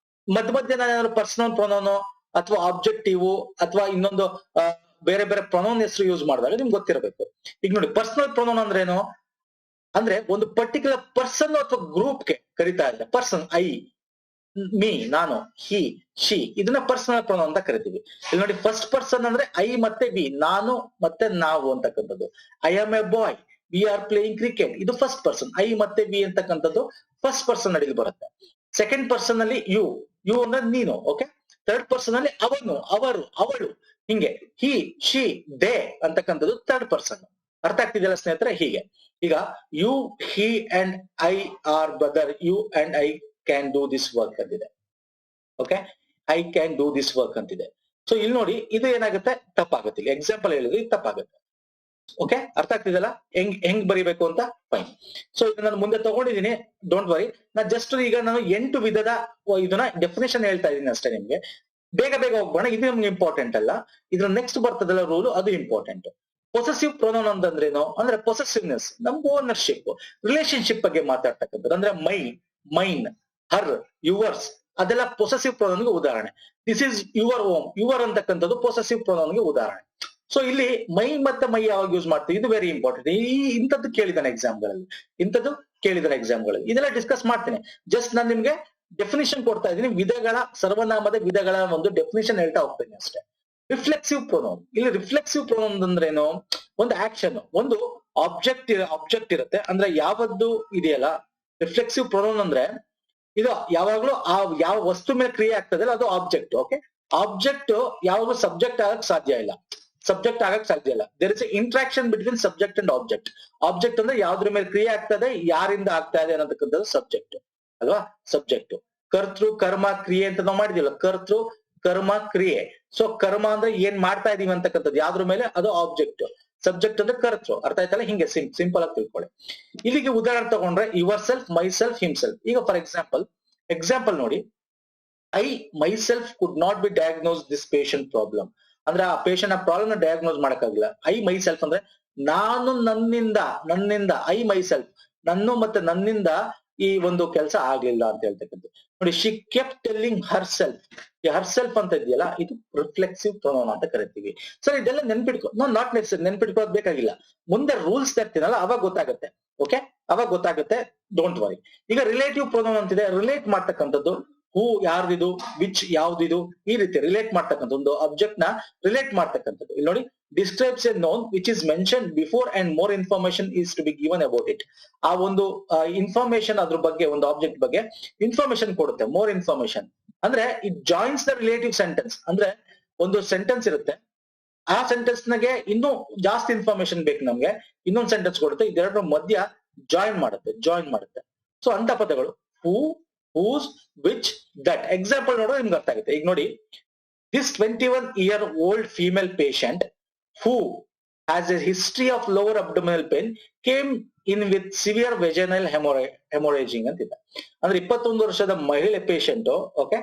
ಮಧ್ಯ ಮಧ್ಯ ನಾನು ಏನಾದ್ರು ಪರ್ಸನಲ್ ಪ್ರೊನೌನ್ ಅಥವಾ ಆಬ್ಜೆಕ್ಟಿವ್ ಅಥವಾ ಇನ್ನೊಂದು ಬೇರೆ ಬೇರೆ ಪ್ರೊನೌನ್ ಹೆಸರು ಯೂಸ್ ಮಾಡಿದಾಗ ನಿಮ್ಗೆ ಗೊತ್ತಿರಬೇಕು. ಈಗ ನೋಡಿ ಪರ್ಸನಲ್ ಪ್ರೊನೌನ್ ಅಂದ್ರೆ ಏನು ಅಂದ್ರೆ ಒಂದು ಪರ್ಟಿಕ್ಯುಲರ್ ಪರ್ಸನ್ ಅಥವಾ ಗ್ರೂಪ್ಗೆ ಕರಿತಾ ಇದ್ರೆ ಪರ್ಸನ್ ಐ, ಮೀ ನಾನು, ಹಿ, ಶಿ ಇದನ್ನ ಪರ್ಸನಲ್ ಪ್ರೊನೌನ್ ಅಂತ ಕರಿತೀವಿ. ಇಲ್ಲಿ ನೋಡಿ ಫಸ್ಟ್ ಪರ್ಸನ್ ಅಂದ್ರೆ ಐ ಮತ್ತೆ ವಿ, ನಾನು ಮತ್ತೆ ನಾವು ಅಂತಕ್ಕಂಥದ್ದು. I am a boy, we are playing cricket, ಇದು ಫಸ್ಟ್ ಪರ್ಸನ್. ಐ ಮತ್ತೆ ವಿ ಅಂತಕ್ಕಂಥದ್ದು ಫಸ್ಟ್ ಪರ್ಸನ್ ಅಡಿಗೆ ಬರುತ್ತೆ. ಸೆಕೆಂಡ್ ಪರ್ಸನ್ ಅಲ್ಲಿ ಯು, ಯು ಅಂದ್ರೆ ನೀನು, ಓಕೆ. ಥರ್ಡ್ ಪರ್ಸನ್ ಅಲ್ಲಿ ಅವನು, ಅವರು, ಅವಳು, ಹಿಂಗೆ ಹಿ, ಶಿ, ದೇ ಅಂತಕ್ಕಂಥದ್ದು ಥರ್ಡ್ ಪರ್ಸನ್. ಅರ್ಥ ಆಗ್ತಿದೆಯಲ್ಲ ಸ್ನೇಹಿತರೆ? ಹೀಗೆ ಈಗ you, he and I are brother, you and I can do this work ಅಂತಿದೆ. Okay, I can do this work ಅಂತಿದೆ. ಸೊ ಇಲ್ಲಿ ನೋಡಿ ಇದು ಏನಾಗುತ್ತೆ, ತಪ್ಪಾಗುತ್ತೆ. ಇಲ್ಲಿ ಎಕ್ಸಾಂಪಲ್ ಹೇಳಿದ್ರೆ ಇದು ತಪ್ಪಾಗುತ್ತೆ. ಓಕೆ, ಅರ್ಥ ಆಗ್ತಿದೆಯಲ್ಲ ಹೆಂಗ್ ಬರಿಬೇಕು ಅಂತ? ಫೈನ್. ಸೊ ನಾನು ಮುಂದೆ ತಗೊಂಡಿದ್ದೀನಿ, ಡೋಂಟ್ ವರಿ. ನಾ ಜಸ್ಟ್ ಈಗ ನಾನು 8 ವಿಧದ ಇದನ್ನ ಡೆಫಿನೇಷನ್ ಹೇಳ್ತಾ ಇದ್ದೀನಿ ಅಷ್ಟೇ ನಿಮ್ಗೆ. ಬೇಗ ಬೇಗ ಹೋಗ್ಬೋಣ, ಇದು ನಮ್ಗೆ ಇಂಪಾರ್ಟೆಂಟ್ ಅಲ್ಲ. ಇದ್ರ ನೆಕ್ಸ್ಟ್ ಬರ್ತದಲ್ಲ ರೂಲ್, ಅದು ಇಂಪಾರ್ಟೆಂಟ್. ಪೊಸೆಸಿವ್ ಪ್ರೊನೌನ್ ಅಂತಂದ್ರೇನು ಅಂದ್ರೆ ಪೊಸೆಸಿವ್ನೆಸ್, ನಮ್ಗೆ ಓನರ್ಶಿಪ್, ರಿಲೇಶನ್ಶಿಪ್ ಬಗ್ಗೆ ಮಾತಾಡ್ತಕ್ಕಂಥದ್ದು. ಅಂದ್ರೆ ಮೈ, ಮೈನ್, ಹರ್, ಯುವರ್ಸ್ ಅದೆಲ್ಲ ಪೊಸೆಸಿವ್ ಪ್ರೊನೌನ್ಗೆ ಉದಾಹರಣೆ. This is your home, your ಅಂತಕ್ಕಂಥದ್ದು ಪೊಸೆಸಿವ್ ಪ್ರೊನೌನ್ಗೆ ಉದಾಹರಣೆ. ಸೊ ಇಲ್ಲಿ ಮೈ ಮತ್ತೆ ಮೈ ಯಾವಾಗ ಯೂಸ್ ಮಾಡ್ತೀವಿ, ಇದು ವೆರಿ ಇಂಪಾರ್ಟೆಂಟ್. ಇಂಥದ್ದು ಕೇಳಿದಾನೆ ಎಕ್ಸಾಮ್ಗಳಲ್ಲಿ, ಇಂಥದ್ದು ಕೇಳಿದಾನೆ ಎಕ್ಸಾಮ್ಗಳಲ್ಲಿ, ಇದೆಲ್ಲ ಡಿಸ್ಕಸ್ ಮಾಡ್ತೀನಿ. ಜಸ್ಟ್ ನಾನು ನಿಮ್ಗೆ ಡೆಫಿನಿಷನ್ ಕೊಡ್ತಾ ಇದ್ದೀನಿ, ವಿಧಗಳ, ಸರ್ವನಾಮದ ವಿಧಗಳ ಒಂದು ಡೆಫಿನಿಷನ್ ಹೇಳ್ತಾ ಹೋಗ್ತೀನಿ ಅಷ್ಟೇ. ರಿಫ್ಲೆಕ್ಸಿವ್ ಪ್ರೊನೌನ್, ಇಲ್ಲಿ ರಿಫ್ಲೆಕ್ಸಿವ್ ಪ್ರೊನೌನ್ ಅಂದ್ರೇನು, ಒಂದು ಆಕ್ಷನ್, ಒಂದು ಆಬ್ಜೆಕ್ಟ್ ಇರುತ್ತೆ. ಅಂದ್ರೆ ಯಾವದ್ದು ಇದೆಯಲ್ಲ ರಿಫ್ಲೆಕ್ಸಿವ್ ಪ್ರೊನೌನ್ ಅಂದ್ರೆ ಇದು ಯಾವಾಗ್ಲೂ ಆ ಯಾವ ವಸ್ತು ಮೇಲೆ ಕ್ರಿಯೆ ಆಗ್ತದಲ್ಲ ಅದು ಆಬ್ಜೆಕ್ಟ್. ಓಕೆ, ಆಬ್ಜೆಕ್ಟ್ ಯಾವಾಗ್ಲೂ ಸಬ್ಜೆಕ್ಟ್ ಆಗಕ್ ಸಾಧ್ಯ ಇಲ್ಲ, ಸಬ್ಜೆಕ್ಟ್ ಆಗಕ್ ಸಾಧ್ಯ ಇಲ್ಲ. There is interaction between subject and object. Object ಅಂದ್ರೆ ಯಾವ್ದ್ರ ಮೇಲೆ ಕ್ರಿಯೆ ಆಗ್ತದೆ, ಯಾರಿಂದ ಆಗ್ತಾ ಇದೆ ಅನ್ನೋದಕ್ಕಂಥದ್ದು ಸಬ್ಜೆಕ್ಟ್ ಅಲ್ವಾ, ಸಬ್ಜೆಕ್ಟ್. ಕರ್ತೃ, ಕರ್ಮ, ಕ್ರಿಯೆ ಅಂತ ನಾವು ಮಾಡಿದಿಲ್ಲ, ಕರ್ತೃ, ಕರ್ಮ, ಕ್ರಿಯೆ. ಸೊ ಕರ್ಮ ಅಂದ್ರೆ ಏನ್ ಮಾಡ್ತಾ ಇದೀವಿ ಅಂತಕ್ಕಂಥದ್ದು ಯಾವ್ದ್ರ ಮೇಲೆ, ಅದು ಆಬ್ಜೆಕ್ಟ್. ಸಬ್ಜೆಕ್ಟ್ ಅಂದ್ರೆ ಕರ್ತೃ. ಅರ್ಥ ಆಯ್ತಲ್ಲ? ಹಿಂಗೆ ಸಿಂಪಲ್ ಆಗಿ ತಿಳ್ಕೊಳ್ಳಿ. ಇಲ್ಲಿಗೆ ಉದಾಹರಣೆ ತಗೊಂಡ್ರೆ your self, my self, himself. ಈಗ ಫಾರ್ ಎಕ್ಸಾಂಪಲ್ ನೋಡಿ, I my self could not be diagnose this patient problem. ಅಂದ್ರೆ ಆ ಪೇಷಂಟ್ ಆ ಪ್ರಾಬ್ಲಮ್ ನ ಡಯಾಗ್ನೋಸ್ ಮಾಡಕ್ಕಾಗಿಲ್ಲ. ಐ ಮೈ ಸೆಲ್ಫ್ ಅಂದ್ರೆ ನಾನು ನನ್ನಿಂದ ಐ ಮೈ ಸೆಲ್ಫ್, ನನ್ನಿಂದ ಈ ಒಂದು ಕೆಲಸ ಆಗ್ಲಿಲ್ಲ ಅಂತ ಹೇಳ್ತಕ್ಕಂಥ ನೋಡಿ. She kept telling Har self, Har self ಅಂತ ಇದೆಯಲ್ಲ ಇದು ರಿಫ್ಲೆಕ್ಸಿವ್ ಪ್ರೊನೌನ್ ಅಂತ ಕರಿತೀವಿ. ಸರ್ ಇದೆಲ್ಲ ನಾಟ್ ನೆಸೆಸರಿ, ನೆನ್ಪಿಟ್ಕೊಳ್ಳೋದು ಬೇಕಾಗಿಲ್ಲ. ಮುಂದೆ ರೂಲ್ಸ್ ತರ್ತೀನಲ್ಲ ಅವಾಗ ಗೊತ್ತಾಗುತ್ತೆ. ಓಕೆ, ಅವಾಗ ಗೊತ್ತಾಗುತ್ತೆ, ಡೋಂಟ್ ವರಿ. ಈಗ ರಿಲೇಟಿವ್ ಪ್ರೊನೌನ್ ಅಂತಿದೆ, ರಿಲೇಟ್ ಮಾಡ್ತಕ್ಕಂಥದ್ದು. ಹೂ ಯಾರ್ದಿದು, ವಿಚ್ ಯಾವ್ದಿದು, ಈ ರೀತಿ ರಿಲೇಟ್ ಮಾಡ್ತಕ್ಕಂಥ ಒಂದು ಆಬ್ಜೆಕ್ಟ್ ನ ರಿಲೇಟ್ ಮಾಡ್ತಕ್ಕಂಥದ್ದು. ಇಲ್ಲಿ ನೋಡಿ, describes a noun which is mention before and more information is to be given about it. ಆ ಒಂದು ಇನ್ಫಾರ್ಮೇಶನ್ ಅದ್ರ ಬಗ್ಗೆ, ಒಂದು ಆಬ್ಜೆಕ್ಟ್ ಬಗ್ಗೆ ಇನ್ಫಾರ್ಮೇಶನ್ ಕೊಡುತ್ತೆ, ಮೋರ್ ಇನ್ಫಾರ್ಮೇಶನ್. ಅಂದ್ರೆ it joins the relative sentence. ಅಂದ್ರೆ ಒಂದು ಸೆಂಟೆನ್ಸ್ ಇರುತ್ತೆ, ಆ ಸೆಂಟೆನ್ಸ್ ನಾಗೆ ಇನ್ನೂ ಜಾಸ್ತಿ ಇನ್ಫಾರ್ಮೇಶನ್ ಬೇಕು ನಮ್ಗೆ, ಇನ್ನೊಂದು ಸೆಂಟೆನ್ಸ್ ಕೊಡುತ್ತೆ, ಇದೆರಡರ ಮಧ್ಯ ಜಾಯಿನ್ ಮಾಡುತ್ತೆ. ಸೊ ಅಂತ ಪದಗಳು ಹೂ, whose, which, that. ಎಕ್ಸಾಂಪಲ್ ನೋಡೋದು ನಿಮ್ಗೆ ಅರ್ಥ ಆಗುತ್ತೆ. ಈಗ ನೋಡಿ, this 21-year-old female patient who has a history of lower abdominal pain came in with severe vaginal hemorrhaging ಅಂತಿದೆ. ಅಂದ್ರೆ 21 ವರ್ಷದ ಮಹಿಳೆ ಪೇಷಂಟ್. ಓಕೆ,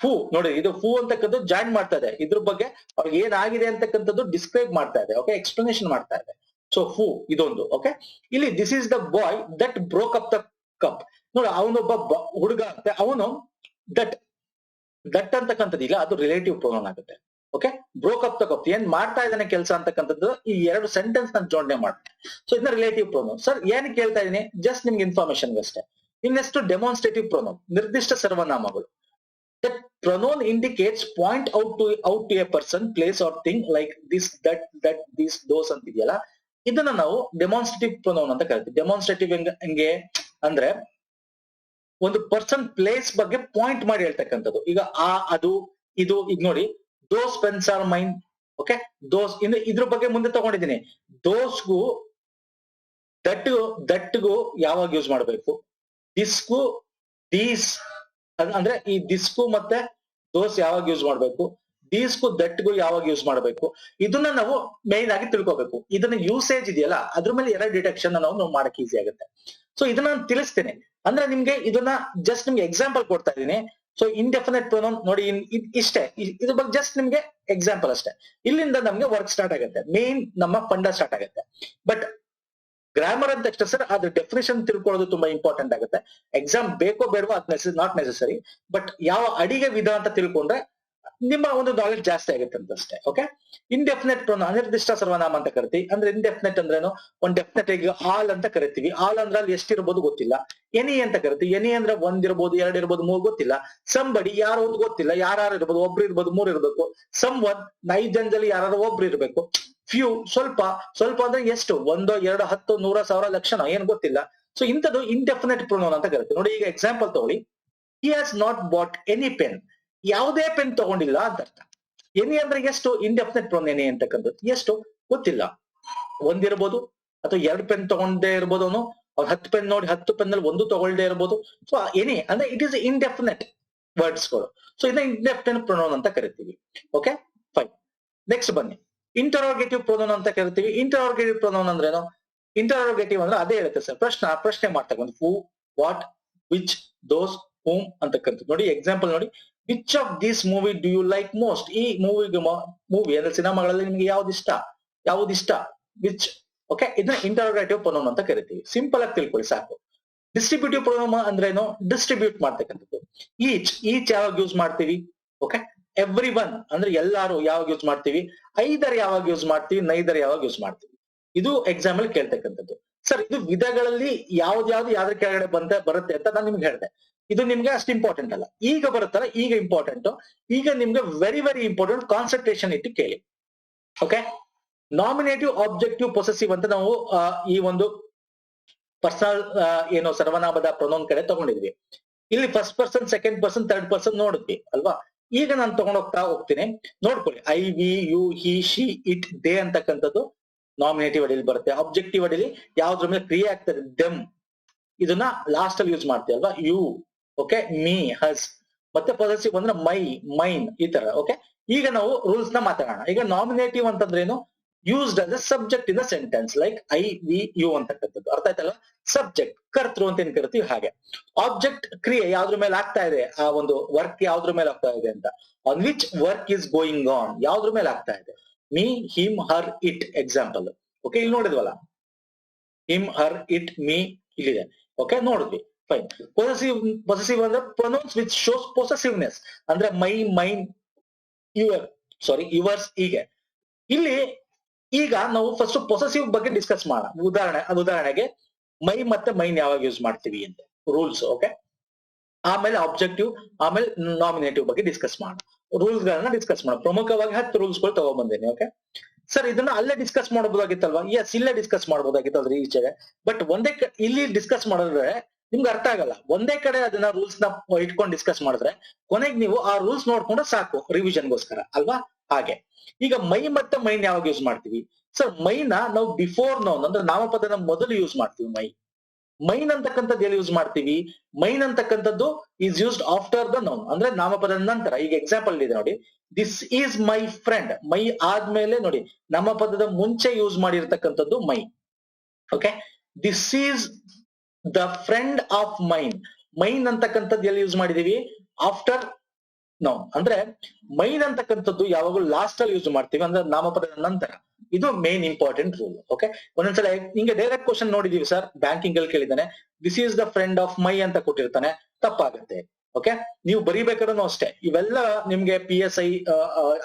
ಹೂ ನೋಡಿ, ಇದು ಹೂ ಅಂತಕ್ಕಂಥದ್ದು ಜಾಯಿನ್ ಮಾಡ್ತಾ ಇದೆ, ಇದ್ರ ಬಗ್ಗೆ ಅವ್ರಿಗೆ ಏನಾಗಿದೆ ಅಂತಕ್ಕಂಥದ್ದು ಡಿಸ್ಕ್ರೈಬ್ ಮಾಡ್ತಾ ಇದೆ. ಓಕೆ, ಎಕ್ಸ್ಪ್ಲನೇಷನ್ ಮಾಡ್ತಾ ಇದೆ. ಸೊ ಹೂ ಇದೊಂದು. ಓಕೆ, ಇಲ್ಲಿ this is the boy that broke up the cup. ನೋಡಿ, ಅವನೊಬ್ಬ ಹುಡುಗ ಅಂತೆ, ಅವನು ದಟ್ ಅಂತಕ್ಕಂಥದ್ದು ಇಲ್ಲ, ಅದು ರಿಲೇಟಿವ್ ಪ್ರೊನೌನ್ ಆಗುತ್ತೆ. Okay, broke up the cup, ಏನ್ ಮಾಡ್ತಾ ಇದ್ದಾನೆ ಕೆಲಸ ಅಂತಕ್ಕಂಥದ್ದು ಈ ಎರಡು ಸೆಂಟೆನ್ಸ್ ನಾನು ಜೋಡಣೆ ಮಾಡ್ತೇನೆ. ಸೊ ಇದನ್ನ ರಿಲೇಟಿವ್ ಪ್ರೊನೌನ್. ಸರ್ ಏನ್ ಕೇಳ್ತಾ ಇದೀನಿ, ಜಸ್ಟ್ ನಿಮ್ಗೆ ಇನ್ಫಾರ್ಮೇಶನ್ ಅಷ್ಟೇ. ಇನ್ನೆಷ್ಟು ಡೆಮಾನ್ಸ್ಟ್ರೇಟಿವ್ ಪ್ರೊನೌನ್, ನಿರ್ದಿಷ್ಟ ಸರ್ವನಾಮಗಳು. That pronoun indicates point out to a person, place or thing like this, that, this, those ಅಂತಿದೆಯಲ್ಲ, ಇದನ್ನ ನಾವು ಡೆಮಾನ್ಸ್ಟ್ರೇಟಿವ್ ಪ್ರೊನೌನ್ ಅಂತ ಕರಿತೀವಿ. ಡೆಮಾನ್ಸ್ಟ್ರೇಟಿವ್ ಹೆಂಗೆ ಅಂದ್ರೆ ಒಂದು ಪರ್ಸನ್ ಪ್ಲೇಸ್ ಬಗ್ಗೆ ಪಾಯಿಂಟ್ ಮಾಡಿ ಹೇಳ್ತಕ್ಕಂಥದ್ದು. ಈಗ ಅದು ಇದು. ಈಗ ನೋಡಿ, ದೋಸ್ ಪೆನ್ಸ್ ಆರ್ ಮೈನ್. ಓಕೆ, ದೋಸ್ ಇದ್ರ ಬಗ್ಗೆ ಮುಂದೆ ತಗೊಂಡಿದ್ದೀನಿ. ದೋಸ್ಗೂ ದಟ್ಗೂ ಯಾವಾಗ ಯೂಸ್ ಮಾಡಬೇಕು, ದಿಸ್ಗೂ ದೀಸ್ ಅಂದ್ರೆ ಈ ದಿಸ್ಕು ಮತ್ತೆ ದೋಸ್ ಯಾವಾಗ ಯೂಸ್ ಮಾಡ್ಬೇಕು, ದೀಸ್ಕು ದಟ್ಗೂ ಯಾವಾಗ ಯೂಸ್ ಮಾಡ್ಬೇಕು, ಇದನ್ನ ನಾವು ಮೇನ್ ಆಗಿ ತಿಳ್ಕೊಬೇಕು. ಇದನ್ನ ಯೂಸೇಜ್ ಇದೆಯಲ್ಲ ಅದ್ರ ಮೇಲೆ ಎರಡು ಡಿಟೆಕ್ಷನ್ ನಾವು ಮಾಡಕ್ ಈಸಿ ಆಗುತ್ತೆ. ಸೊ ಇದನ್ನ ನಾನು ತಿಳಿಸ್ತೇನೆ. ಅಂದ್ರೆ ನಿಮ್ಗೆ ಇದನ್ನ ಜಸ್ಟ್ ನಿಮ್ಗೆ ಎಕ್ಸಾಂಪಲ್ ಕೊಡ್ತಾ ಇದೀನಿ. ಸೊ ಇಂಡೆಫಿನೆಟ್ ಪ್ರೊನೌನ್ ನೋಡಿ, ಇಷ್ಟೇ, ಇದ್ರ ಬಗ್ಗೆ ಜಸ್ಟ್ ನಿಮ್ಗೆ ಎಕ್ಸಾಂಪಲ್ ಅಷ್ಟೇ. ಇಲ್ಲಿಂದ ನಮ್ಗೆ ವರ್ಕ್ ಸ್ಟಾರ್ಟ್ ಆಗುತ್ತೆ, ಮೇನ್ ನಮ್ಮ ಫಂಡ ಸ್ಟಾರ್ಟ್ ಆಗುತ್ತೆ. ಬಟ್ ಗ್ರಾಮರ್ ಅಂತ ಅಷ್ಟೇ ಸರ್, ಅದ್ರ ಡೆಫಿನೇಷನ್ ತಿಳ್ಕೊಳ್ಳೋದು ತುಂಬಾ ಇಂಪಾರ್ಟೆಂಟ್ ಆಗುತ್ತೆ. ಎಕ್ಸಾಮ್ ಬೇಕೋ ಬೇಡವೋ ಅದ್ ನಾಟ್ ನೆಸೆಸರಿ, ಬಟ್ ಯಾವ ಅಡಿಗೆ ವಿಧ ಅಂತ ತಿಳ್ಕೊಂಡ್ರೆ ನಿಮ್ಮ ಒಂದು ನಾಲೆಜ್ ಜಾಸ್ತಿ ಆಗುತ್ತೆ ಅಂತ ಅಷ್ಟೇ. ಓಕೆ, ಇಂಡೆಫಿನೆಟ್ ಪ್ರೊನೌನ್ ಅನಿರ್ದಿಷ್ಟ ಸರ್ವನಾಮ ಅಂತ ಕರಿತೀವಿ. ಅಂದ್ರೆ ಇಂಡೆಫಿನೆಟ್ ಅಂದ್ರೇನು, ಒಂದ್ ಡೆಫಿನೆಟ್ ಈಗ ಆಲ್ ಅಂತ ಕರಿತೀವಿ. ಆಲ್ ಅಂದ್ರೆ ಅಲ್ಲಿ ಎಷ್ಟಿರ್ಬೋದು ಗೊತ್ತಿಲ್ಲ. ಎನಿ ಅಂತ ಕರಿತೀವಿ. ಎನಿ ಅಂದ್ರೆ ಒಂದಿರ್ಬೋದು, ಎರಡ್ ಇರ್ಬೋದು, ಮೂರ್ ಗೊತ್ತಿಲ್ಲ. ಸಂಬಡಿ ಯಾರೋ ಒಂದು ಗೊತ್ತಿಲ್ಲ, ಯಾರು ಇರ್ಬೋದು, ಒಬ್ರು ಇರ್ಬೋದು, ಮೂರ್ ಇರ್ಬೇಕು. ಸಮ್ ಒನ್ 5 ಜನದಲ್ಲಿ ಯಾರು ಒಬ್ರು ಇರ್ಬೇಕು. ಫ್ಯೂ ಸ್ವಲ್ಪ, ಸ್ವಲ್ಪ ಅಂದ್ರೆ ಎಷ್ಟು, 1, 2, 10, 100, 1000, ಲಕ್ಷಣ ಏನ್ ಗೊತ್ತಿಲ್ಲ. ಸೊ ಇಂಥದ್ದು ಇಂಡೆಫಿನೆಟ್ ಪ್ರೊನೌನ್ ಅಂತ ಕರಿತೀವಿ. ನೋಡಿ ಈಗ ಎಕ್ಸಾಂಪಲ್ ತಗೊಳ್ಳಿ. He has not bought any pen. ಯಾವುದೇ ಪೆನ್ ತಗೊಂಡಿಲ್ಲ ಅಂತ ಅರ್ಥ. ಎನಿ ಅಂದ್ರೆ ಎಷ್ಟು, ಇಂಡೆಫಿನೆಟ್ ಪ್ರೊನೌನ್ ಎನಿ ಅಂತಕ್ಕಂಥದ್ದು ಎಷ್ಟು ಗೊತ್ತಿಲ್ಲ. ಒಂದಿರ್ಬೋದು ಅಥವಾ 2 ಪೆನ್ ತಗೊಂಡೇ ಇರ್ಬೋದು. ಅವ್ನು 10 ಪೆನ್ ನೋಡಿ 10 ಪೆನ್ ನಲ್ಲಿ ಒಂದು ತಗೊಳ್ದೇ ಇರ್ಬೋದು. ಸೊ ಎನಿ ಅಂದ್ರೆ ಇಟ್ ಈಸ್ ಇಂಡೆಫಿನೆಟ್ ವರ್ಡ್ಸ್ ಗಳು. ಸೊ ಇದನ್ನ ಇಂಡೆಫಿನೆಟ್ ಪ್ರೊನೌನ್ ಅಂತ ಕರಿತೀವಿ. Okay fine. ನೆಕ್ಸ್ಟ್ ಬನ್ನಿ, ಇಂಟರೋಗೇಟಿವ್ ಪ್ರೊನೌನ್ ಅಂತ ಕರಿತೀವಿ. ಇಂಟರೋಗೇಟಿವ್ ಪ್ರೊನೌನ್ ಅಂದ್ರೇನು? ಇಂಟರೋಗೇಟಿವ್ ಅಂದ್ರೆ ಅದೇ ಹೇಳುತ್ತೆ ಸರ್, ಪ್ರಶ್ನೆ ಮಾಡ್ತಕ್ಕಂಥ. ಹೂ, ವಾಟ್, ವಿಚ್, ದೋಸ್, ಹೂಮ್ ಅಂತಕ್ಕಂಥದ್ದು. ನೋಡಿ ಎಕ್ಸಾಂಪಲ್ ನೋಡಿ, which of this movie do you like most? ಈ ಮೂವಿ ಅಂದ್ರೆ ಸಿನಿಮಾಗಳಲ್ಲಿ ನಿಮ್ಗೆ ಯಾವ್ದು ಇಷ್ಟ, ವಿಚ್. ಓಕೆ, ಇದನ್ನ ಇಂಟರೋಗೇಟಿವ್ ಪ್ರೊನೌನ್ ಅಂತ ಕರಿತೀವಿ. ಸಿಂಪಲ್ ಆಗಿ ತಿಳ್ಕೊಳ್ಳಿ ಸಾಕು. ಡಿಸ್ಟ್ರಿಬ್ಯೂಟಿವ್ ಪ್ರೊನೌನ್ ಅಂದ್ರೇನು? ಡಿಸ್ಟ್ರಿಬ್ಯೂಟ್ ಮಾಡ್ತಕ್ಕಂಥದ್ದು. ಈಚ್ ಯಾವಾಗ ಯೂಸ್ ಮಾಡ್ತೀವಿ? ಓಕೆ, ಎವ್ರಿ ಒನ್ ಅಂದ್ರೆ ಎಲ್ಲಾರು ಯಾವಾಗ ಯೂಸ್ ಮಾಡ್ತೀವಿ? ಐದರ್ ಯಾವಾಗ ಯೂಸ್ ಮಾಡ್ತೀವಿ? ನೈದರ್ ಯಾವಾಗ ಯೂಸ್ ಮಾಡ್ತೀವಿ? ಇದು ಎಕ್ಸಾಮ್ ಅಲ್ಲಿ ಕೇಳ್ತಕ್ಕಂಥದ್ದು. ಸರ್ ಇದು ವಿಧಗಳಲ್ಲಿ ಯಾವ್ದು ಯಾವ್ದ್ರ ಕೆಳಗಡೆ ಬರುತ್ತೆ ಅಂತ ನಾನು ನಿಮ್ಗೆ ಹೇಳಿದೆ. ಇದು ನಿಮ್ಗೆ ಅಷ್ಟು ಇಂಪಾರ್ಟೆಂಟ್ ಅಲ್ಲ. ಈಗ ಬರುತ್ತಲ್ಲ, ಈಗ ಇಂಪಾರ್ಟೆಂಟ್. ಈಗ ನಿಮ್ಗೆ ವೆರಿ ವೆರಿ ಇಂಪಾರ್ಟೆಂಟ್, ಕಾನ್ಸಂಟ್ರೇಷನ್ ಇಟ್ಟು ಕೇಳಿ. ಓಕೆ, ನಾಮಿನೇಟಿವ್, ಆಬ್ಜೆಕ್ಟಿವ್, ಪೊಸೆಸಿವ್ ಅಂತ ನಾವು ಈ ಒಂದು ಪರ್ಸನಲ್ ಏನೋ ಸರ್ವನಾಮದ ಪ್ರೊನೌನ್ ಕಡೆ ತಗೊಂಡಿದ್ವಿ. ಇಲ್ಲಿ first person, second person, third person ನೋಡಿದ್ವಿ ಅಲ್ವಾ? ಈಗ ನಾನು ಹೋಗ್ತೀನಿ, ನೋಡ್ಕೊಳ್ಳಿ. I, we, you, he, she, it, they ಅಂತಕ್ಕಂಥದ್ದು ನಾಮಿನೇಟಿವ್ ಅಡಿಲಿ ಬರುತ್ತೆ. ಆಬ್ಜೆಕ್ಟಿವ್ ಅಡಿಲಿ ಯಾವ್ದ್ರ ಮೇಲೆ ಕ್ರಿಯೆ ಆಗ್ತದೆ, ದೆಮ್, ಇದನ್ನ ಲಾಸ್ಟ್ ಅಲ್ಲಿ ಯೂಸ್ ಮಾಡ್ತೀವಿ ಅಲ್ವಾ? ಯು, ಓಕೆ, ಮೀ, ಹಸ್. ಮತ್ತೆ ಪೊಸೆಸಿವ್ ಅಂದ್ರೆ ಮೈ, ಮೈನ್, ಈ ತರ. ಓಕೆ, ಈಗ ನಾವು ರೂಲ್ಸ್ ನ ಮಾತಾಡೋಣ. ಈಗ ನಾಮಿನೇಟಿವ್ ಅಂತಂದ್ರೇನು? Used as a subject in the sentence, like I, we, you ಅಂತಕ್ಕಂಥದ್ದು. ಅರ್ಥ ಆಯ್ತಲ್ಲ? ಸಬ್ಜೆಕ್ಟ್, ಕರ್ತೃ ಅಂತ ಏನ್ ಕರಿತೀವಿ ಹಾಗೆ. ಆಬ್ಜೆಕ್ಟ್, ಕ್ರಿಯೆ ಯಾವ್ದ್ರ ಮೇಲೆ ಆಗ್ತಾ ಇದೆ, ಆ ಒಂದು ವರ್ಕ್ ಯಾವ್ದ್ರ ಮೇಲೆ ಆಗ್ತಾ ಇದೆ ಅಂತ. On which work is going on, ಯಾವ್ದ್ರ ಮೇಲೆ ಆಗ್ತಾ ಇದೆ. Me, him, Har, it example. Okay, ಇಲ್ಲಿ ನೋಡಿದ್ವಲ್ಲ, ಹಿಮ್, ಹರ್, ಇಟ್, ಮೀ ಇಲ್ಲಿದೆ. ಓಕೆ, ನೋಡಿದ್ವಿ. ಫೈನ್. ಪೊಸೆಸಿವ್ ಅಂದ್ರೆ ಪ್ರೊನೌನ್ಸ್ ವಿಚ್ ಶೋಸ್ ಪೊಸೆಸಿವ್ನೆಸ್, ಅಂದ್ರೆ ಮೈ, ಮೈನ್, ಯುವರ್, ಯುವರ್ಸ್, ಹೀಗೆ. ಇಲ್ಲಿ ಈಗ ನಾವು ಫಸ್ಟ್ ಪೊಸೆಸಿವ್ ಬಗ್ಗೆ ಡಿಸ್ಕಸ್ ಮಾಡೋಣ. ಉದಾಹರಣೆಗೆ ಮೈ ಮತ್ತೆ ಮೈನ್ ಯಾವಾಗ ಯೂಸ್ ಮಾಡ್ತೀವಿ ಅಂತ ರೂಲ್ಸ್. ಓಕೆ, ಆಮೇಲೆ ಆಬ್ಜೆಕ್ಟಿವ್, ಆಮೇಲೆ ನಾಮಿನೇಟಿವ್ ಬಗ್ಗೆ ಡಿಸ್ಕಸ್ ಮಾಡೋಣ. ರೂಲ್ಸ್ ಗಳನ್ನ ಡಿಸ್ಕಸ್ ಮಾಡೋಣ. ಪ್ರಮುಖವಾಗಿ 10 ರೂಲ್ಸ್ ಗಳು ತಗೊಂಡ್ಬಂದೇನೆ. ಓಕೆ ಸರ್, ಇದನ್ನ ಅಲ್ಲೇ ಡಿಸ್ಕಸ್ ಮಾಡಬಹುದಾಗಿತ್ತಲ್ವಾ? ಎಸ್, ಇಲ್ಲೇ ಡಿಸ್ಕಸ್ ಮಾಡಬಹುದಾಗಿತ್ತಲ್ರಿ ಈಚೆಗೆ. ಬಟ್ ಇಲ್ಲಿ ಡಿಸ್ಕಸ್ ಮಾಡಿದ್ರೆ ನಿಮ್ಗೆ ಅರ್ಥ ಆಗಲ್ಲ. ಒಂದೇ ಕಡೆ ಅದನ್ನ ರೂಲ್ಸ್ ನ ಇಟ್ಕೊಂಡು ಡಿಸ್ಕಸ್ ಮಾಡಿದ್ರೆ ಕೊನೆಗೆ ನೀವು ಆ ರೂಲ್ಸ್ ನೋಡ್ಕೊಂಡ್ರೆ ಸಾಕು ರಿವಿಷನ್ಗೋಸ್ಕರ ಅಲ್ವಾ? ಹಾಗೆ ಈಗ ಮೈ ಮತ್ತೆ ಮೈನ್ ಯಾವಾಗ ಯೂಸ್ ಮಾಡ್ತೀವಿ? ಸರ್ ಮೈನ ನಾವು ಬಿಫೋರ್ ನೌನ್ ಅಂದ್ರೆ ನಾಮಪದನ ಮೊದಲು ಯೂಸ್ ಮಾಡ್ತೀವಿ. ಮೈನ್ ಅಂತಕ್ಕಂಥದ್ದು ಎಲ್ಲಿ ಯೂಸ್ ಮಾಡ್ತೀವಿ? ಮೈನ್ ಅಂತಕ್ಕಂಥದ್ದು is used after the noun, ಅಂದ್ರೆ ನಾಮಪದದ ನಂತರ. ಈಗ ಎಕ್ಸಾಂಪಲ್ ಇದೆ ನೋಡಿ, this is my friend. My ಆದ್ಮೇಲೆ ನೋಡಿ ನಾಮಪದದ ಮುಂಚೆ ಯೂಸ್ ಮಾಡಿರ್ತಕ್ಕಂಥದ್ದು my. Okay, this is the friend of mine. Mine ಅಂತಕ್ಕಂಥದ್ದು ಎಲ್ಲಿ ಯೂಸ್ ಮಾಡಿದೀವಿ? After noun. ಅಂದ್ರೆ ಮೈನ್ ಅಂತಕ್ಕಂಥದ್ದು ಯಾವಾಗಲೂ ಲಾಸ್ಟ್ ಅಲ್ಲಿ ಯೂಸ್ ಮಾಡ್ತೀವಿ, ಅಂದ್ರೆ ನಾಮಪದದ ನಂತರ. ಇದು ಮೇನ್ ಇಂಪಾರ್ಟೆಂಟ್ ರೂಲ್. ಓಕೆ, ಒಂದೊಂದ್ಸಲ ಹಿಂಗೆ ಡೈರೆಕ್ಟ್ ಕ್ವಶನ್ ನೋಡಿದೀವಿ ಸರ್, ಬ್ಯಾಂಕಿಂಗ್ ಅಲ್ಲಿ ಕೇಳಿದಾನೆ, this is the friend of my ಅಂತ ಕೊಟ್ಟಿರ್ತಾನೆ, ತಪ್ಪಾಗುತ್ತೆ. ಓಕೆ, ನೀವು ಬರೀಬೇಕಾದ್ರೂ ಅಷ್ಟೇ. ಇವೆಲ್ಲ ನಿಮ್ಗೆ PSI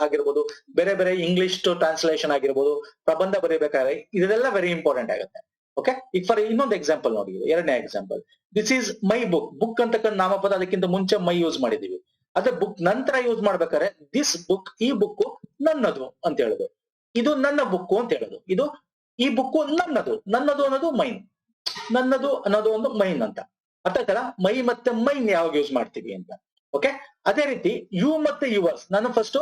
ಆಗಿರ್ಬೋದು, ಬೇರೆ ಬೇರೆ ಇಂಗ್ಲಿಷ್ ಟ್ರಾನ್ಸ್ಲೇಷನ್ ಆಗಿರ್ಬೋದು, ಪ್ರಬಂಧ ಬರೀಬೇಕಾದ್ರೆ ಇದೆಲ್ಲ ವೆರಿ ಇಂಪಾರ್ಟೆಂಟ್ ಆಗುತ್ತೆ. ಓಕೆ, ಈಗ ಫಾರ್ ಇನ್ನೊಂದು ಎಕ್ಸಾಂಪಲ್ ನೋಡಿ, ಎರಡನೇ example, this is my book. Book ಅಂತಕ್ಕಂಥ ನಾಮಪದ, ಅದಕ್ಕಿಂತ ಮುಂಚೆ ಮೈ ಯೂಸ್ ಮಾಡಿದೀವಿ. ಅದೇ ಬುಕ್ ನಂತರ ಯೂಸ್ ಮಾಡ್ಬೇಕಾದ್ರೆ ದಿಸ್ ಬುಕ್, ಈ ಬುಕ್ ನನ್ನದು ಅಂತ ಹೇಳುದು, ಇದು ನನ್ನ ಬುಕ್ಕು ಅಂತ ಹೇಳುದು, ಇದು ಈ ಬುಕ್ಕು ನನ್ನದು. ನನ್ನದು ಅನ್ನೋದು ಮೈನ್, ನನ್ನದು ಅನ್ನೋದು ಒಂದು ಮೈನ್ ಅಂತ. ಅರ್ಥ ಆಯ್ತಲ್ಲ? ಮೈ ಮತ್ತೆ ಮೈನ್ ಯಾವಾಗ ಯೂಸ್ ಮಾಡ್ತೀವಿ ಅಂತ. ಓಕೆ, ಅದೇ ರೀತಿ ಯು ಮತ್ತೆ ಯುವರ್ಸ್. ನಾನು ಫಸ್ಟ್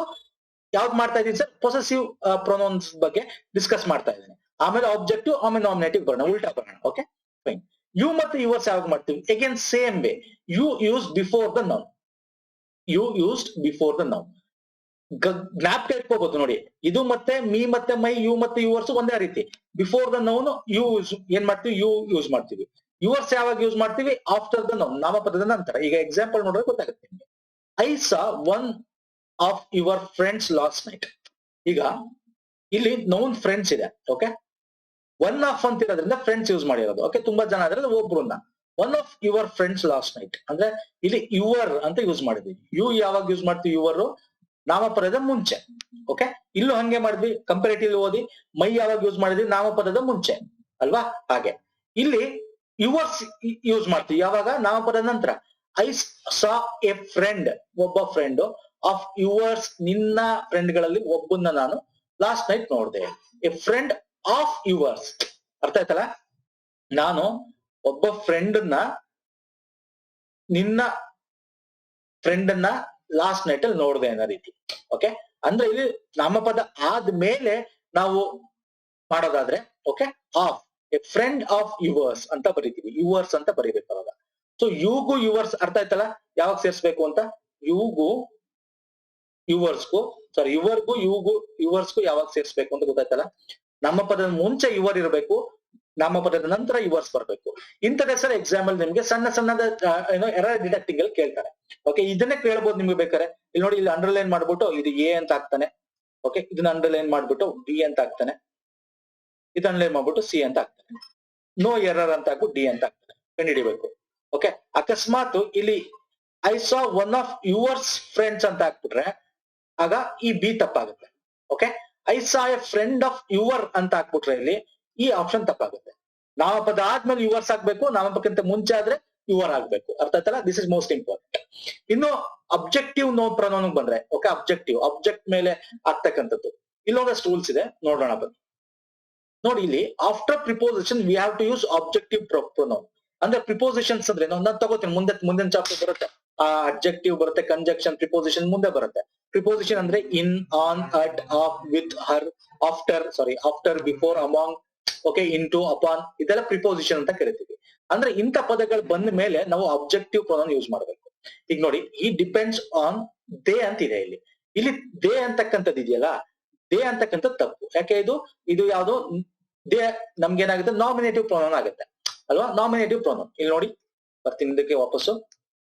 ಯಾವ್ದು ಮಾಡ್ತಾ ಇದ್ದೀನಿ ಸರ್? ಪೊಸೆಸಿವ್ ಪ್ರೊನೌನ್ಸ್ ಬಗ್ಗೆ ಡಿಸ್ಕಸ್ ಮಾಡ್ತಾ ಇದ್ದೇನೆ. ಆಮೇಲೆ ಆಬ್ಜೆಕ್ಟಿವ್, ಆಮೇಲೆ ನಾಮಿನೇಟಿವ್ ಬರೋಣ, ಉಲ್ಟಾ ಬರೋಣ. Okay fine. ಯು ಮತ್ತೆ ಯುವರ್ಸ್ ಯಾವಾಗ ಮಾಡ್ತೀವಿ? Again same way, you use before the noun. You used before the noun. ಜ್ಞಾಪಕ ಇಟ್ಕೋಬಹುದು ನೋಡಿ, ಇದು ಮತ್ತೆ ಮೀ ಮತ್ತೆ ಮೈ, ಯು ಮತ್ತೆ ಯುವರ್ಸ್ ಒಂದೇ ರೀತಿ. ಬಿಫೋರ್ ದ ನೌನ್ ಯು ಏನ್ ಮಾಡ್ತೀವಿ? ಯು ಯೂಸ್ ಮಾಡ್ತೀವಿ. ಯುವರ್ಸ್ ಯಾವಾಗ ಯೂಸ್ ಮಾಡ್ತೀವಿ? ಆಫ್ಟರ್ ದ ನೌನ್, ನಾಮಪದದ ನಂತರ. ಈಗ ಎಕ್ಸಾಂಪಲ್ ನೋಡಿದ್ರೆ ಗೊತ್ತಾಗುತ್ತೆ ನಿಮ್ಗೆ. I saw one of your friends last night. ಈಗ ಇಲ್ಲಿ ನೌನ್ ಫ್ರೆಂಡ್ಸ್ ಇದೆ. ಓಕೆ, ಒನ್ ಆಫ್ ಅಂತ ಇರೋದ್ರಿಂದ ಫ್ರೆಂಡ್ಸ್ ಯೂಸ್ ಮಾಡಿರೋದು. ಓಕೆ, ತುಂಬಾ ಜನ ಆದ್ರೆ ಒಬ್ರನ್ನ. One of your friends last night ಅಂದ್ರೆ ಇಲ್ಲಿ ಯುವರ್ ಅಂತ ಯೂಸ್ ಮಾಡಿದ್ವಿ. ಯು ಯಾವಾಗ ಯೂಸ್ ಮಾಡ್ತೀವಿ? ಯುವರ್ ನಾಮಪದದ ಮುಂಚೆ. ಓಕೆ, ಇಲ್ಲೂ ಹಂಗೆ ಮಾಡಿದ್ವಿ. ಕಂಪೇರೇಟಿವ್ ಓದಿ ಮೈ ಯಾವಾಗ ಯೂಸ್ ಮಾಡಿದ್ವಿ? ನಾಮಪದದ ಮುಂಚೆ ಅಲ್ವಾ? ಹಾಗೆ ಇಲ್ಲಿ ಯುವರ್ಸ್ ಯೂಸ್ ಮಾಡ್ತೀವಿ ಯಾವಾಗ? ನಾಮಪದ ನಂತರ. ಐ ಸಾ ಎ ಫ್ರೆಂಡ್, ಒಬ್ಬ ಫ್ರೆಂಡ್ ಆಫ್ ಯುವರ್ಸ್, ನಿನ್ನ ಫ್ರೆಂಡ್ ಗಳಲ್ಲಿ ಒಬ್ಬನ್ನ ನಾನು ಲಾಸ್ಟ್ ನೈಟ್ ನೋಡಿದೆ. ಎ ಫ್ರೆಂಡ್ ಆಫ್ ಯುವರ್ಸ್, ಅರ್ಥ ಆಯ್ತಲ್ಲ? ನಾನು ಒಬ್ಬ ಫ್ರೆಂಡ್ ನ, ನಿನ್ನ ಫ್ರೆಂಡ್ ಅನ್ನ ಲಾಸ್ಟ್ ನೈಟ್ ಅಲ್ಲಿ ನೋಡಿದೆ ಅನ್ನೋ ರೀತಿ. ಓಕೆ, ಅಂದ್ರೆ ಇಲ್ಲಿ ನಾಮಪದ ಆದ್ಮೇಲೆ ನಾವು ಮಾಡೋದಾದ್ರೆ okay, of A friend of yours ಅಂತ ಬರೀತೀವಿ. ಯುವರ್ಸ್ ಅಂತ ಬರೀಬೇಕು ಅವಾಗ. ಸೊ ಯುಗೂ ಯುವರ್ಸ್ ಅರ್ಥ ಆಯ್ತಲ್ಲ ಯಾವಾಗ ಸೇರಿಸ್ಬೇಕು ಅಂತ? ಯುಗೂ ಯುವರ್ಸ್ಗೂ, ಸಾರಿ ಯುವರ್ಗೂ ಯುಗೂ ಯುವರ್ಸ್ಗೂ ಯಾವಾಗ ಸೇರಿಸ್ಬೇಕು ಅಂತ ಗೊತ್ತಾಯ್ತಲ್ಲ? ನಾಮಪದದ ಮುಂಚೆ ಯುವರ್ ಇರಬೇಕು, ನಾಮಪದದ ನಂತರ ಯುವರ್ಸ್ ಬರ್ಬೇಕು. ಇಂಥದ್ದೇ ಸರ್ ಎಕ್ಸಾಮ್ ಅಲ್ಲಿ ನಿಮ್ಗೆ ಸಣ್ಣ ಸಣ್ಣದ ಏನೋ ಎರರ್ ಡಿಡಕ್ಟಿಂಗ್ ಅಲ್ಲಿ ಕೇಳ್ತಾರೆ. ಓಕೆ, ಇದನ್ನೇ ಕೇಳ್ಬೋದು ನಿಮ್ಗೆ ಬೇಕಾರೆ. ಇಲ್ಲಿ ನೋಡಿ, ಇಲ್ಲಿ ಅಂಡರ್ಲೈನ್ ಮಾಡ್ಬಿಟ್ಟು ಇದು ಎ ಅಂತ ಹಾಕ್ತಾನೆ. ಓಕೆ, ಇದನ್ನ ಅಂಡರ್ಲೈನ್ ಮಾಡ್ಬಿಟ್ಟು ಬಿ ಅಂತ ಹಾಕ್ತಾನೆ. ಇದು ಅಂಡರ್ಲೈನ್ ಮಾಡ್ಬಿಟ್ಟು ಸಿ ಅಂತ ಹಾಕ್ತಾನೆ. ನೋ ಎರರ್ ಅಂತ ಹಾಕ್ಬಿಟ್ಟು ಡಿ ಅಂತ ಹಾಕ್ತಾನೆ. ಕಂಡುಹಿಡಿಬೇಕು. ಓಕೆ, ಅಕಸ್ಮಾತ್ ಇಲ್ಲಿ I saw one of yours friends ಅಂತ ಹಾಕ್ಬಿಟ್ರೆ ಆಗ ಈ ಬಿ ತಪ್ಪಾಗುತ್ತೆ. Okay, I saw A friend of your ಅಂತ ಹಾಕ್ಬಿಟ್ರೆ ಇಲ್ಲಿ ಈ ಆಪ್ಷನ್ ತಪ್ಪಾಗುತ್ತೆ. ನಾಮಪದ ಆದ್ಮೇಲೆ ಯುವರ್ಸ್ ಆಗ್ಬೇಕು, ನಾಮಪದಕ್ಕಿಂತ ಮುಂಚೆ ಆದ್ರೆ ಯುವರ್ ಆಗ್ಬೇಕು. ಅರ್ಥ ಆಯ್ತಲ್ಲ? This is most important. ಇನ್ನು ಅಬ್ಜೆಕ್ಟಿವ್ ನೋ ಪ್ರೊನೌನ್ ಬಂದ್ರೆ ಓಕೆ, ಅಬ್ಜೆಕ್ಟಿವ್ ಆಬ್ಜೆಕ್ಟ್ ಮೇಲೆ ಆಗ್ತಕ್ಕಂಥದ್ದು ಇಲ್ಲೊಂದಷ್ಟು ರೂಲ್ಸ್ ಇದೆ, ನೋಡೋಣ ಬನ್ನಿ. ನೋಡಿ, ಇಲ್ಲಿ after preposition we have to use objective pronoun. ಅಂದ್ರೆ ಪ್ರಿಪೋಸಿಷನ್ಸ್ ಅಂದ್ರೆ ನಾನು ತಗೋತೀನಿ, ಮುಂದಿನ ಚಾಪ್ಟರ್ ಬರುತ್ತೆ. ಅಬ್ಜೆಕ್ಟಿವ್ ಬರುತ್ತೆ, ಕಂಜಂಕ್ಷನ್, ಪ್ರಿಪೋಸಿಷನ್ ಮುಂದೆ ಬರುತ್ತೆ. ಪ್ರಿಪೋಸಿಷನ್ ಅಂದ್ರೆ in, on, at, of, with, her, after, before, among, okay, into, upon, ಇದೆಲ್ಲ ಪ್ರಿಪೋಸಿಷನ್ ಅಂತ ಕರಿತೀವಿ. ಅಂದ್ರೆ ಇಂಥ ಪದಗಳು ಬಂದ ಮೇಲೆ ನಾವು ಆಬ್ಜೆಕ್ಟಿವ್ ಪ್ರೊನೌನ್ ಯೂಸ್ ಮಾಡಬೇಕು. ಈಗ ನೋಡಿ, ಈ ಡಿಪೆಂಡ್ಸ್ ಆನ್ ದೇ ಅಂತ ಇದೆ ಇಲ್ಲಿ. ಇಲ್ಲಿ ದೇ ಅಂತಕ್ಕಂಥದ್ದು ಇದೆಯಲ್ಲ, ದೇ ಅಂತಕ್ಕಂಥದ್ದು ತಪ್ಪು. ಯಾಕೆ? ಇದು ಯಾವ್ದು ದೇ ನಮ್ಗೆ ಏನಾಗುತ್ತೆ? ನಾಮಿನೇಟಿವ್ ಪ್ರೊನೌನ್ ಆಗುತ್ತೆ ಅಲ್ವಾ? Nominative pronoun. ಇಲ್ಲಿ ನೋಡಿ, ಬರ್ತೀನಿ ಇದಕ್ಕೆ ವಾಪಸ್ಸು.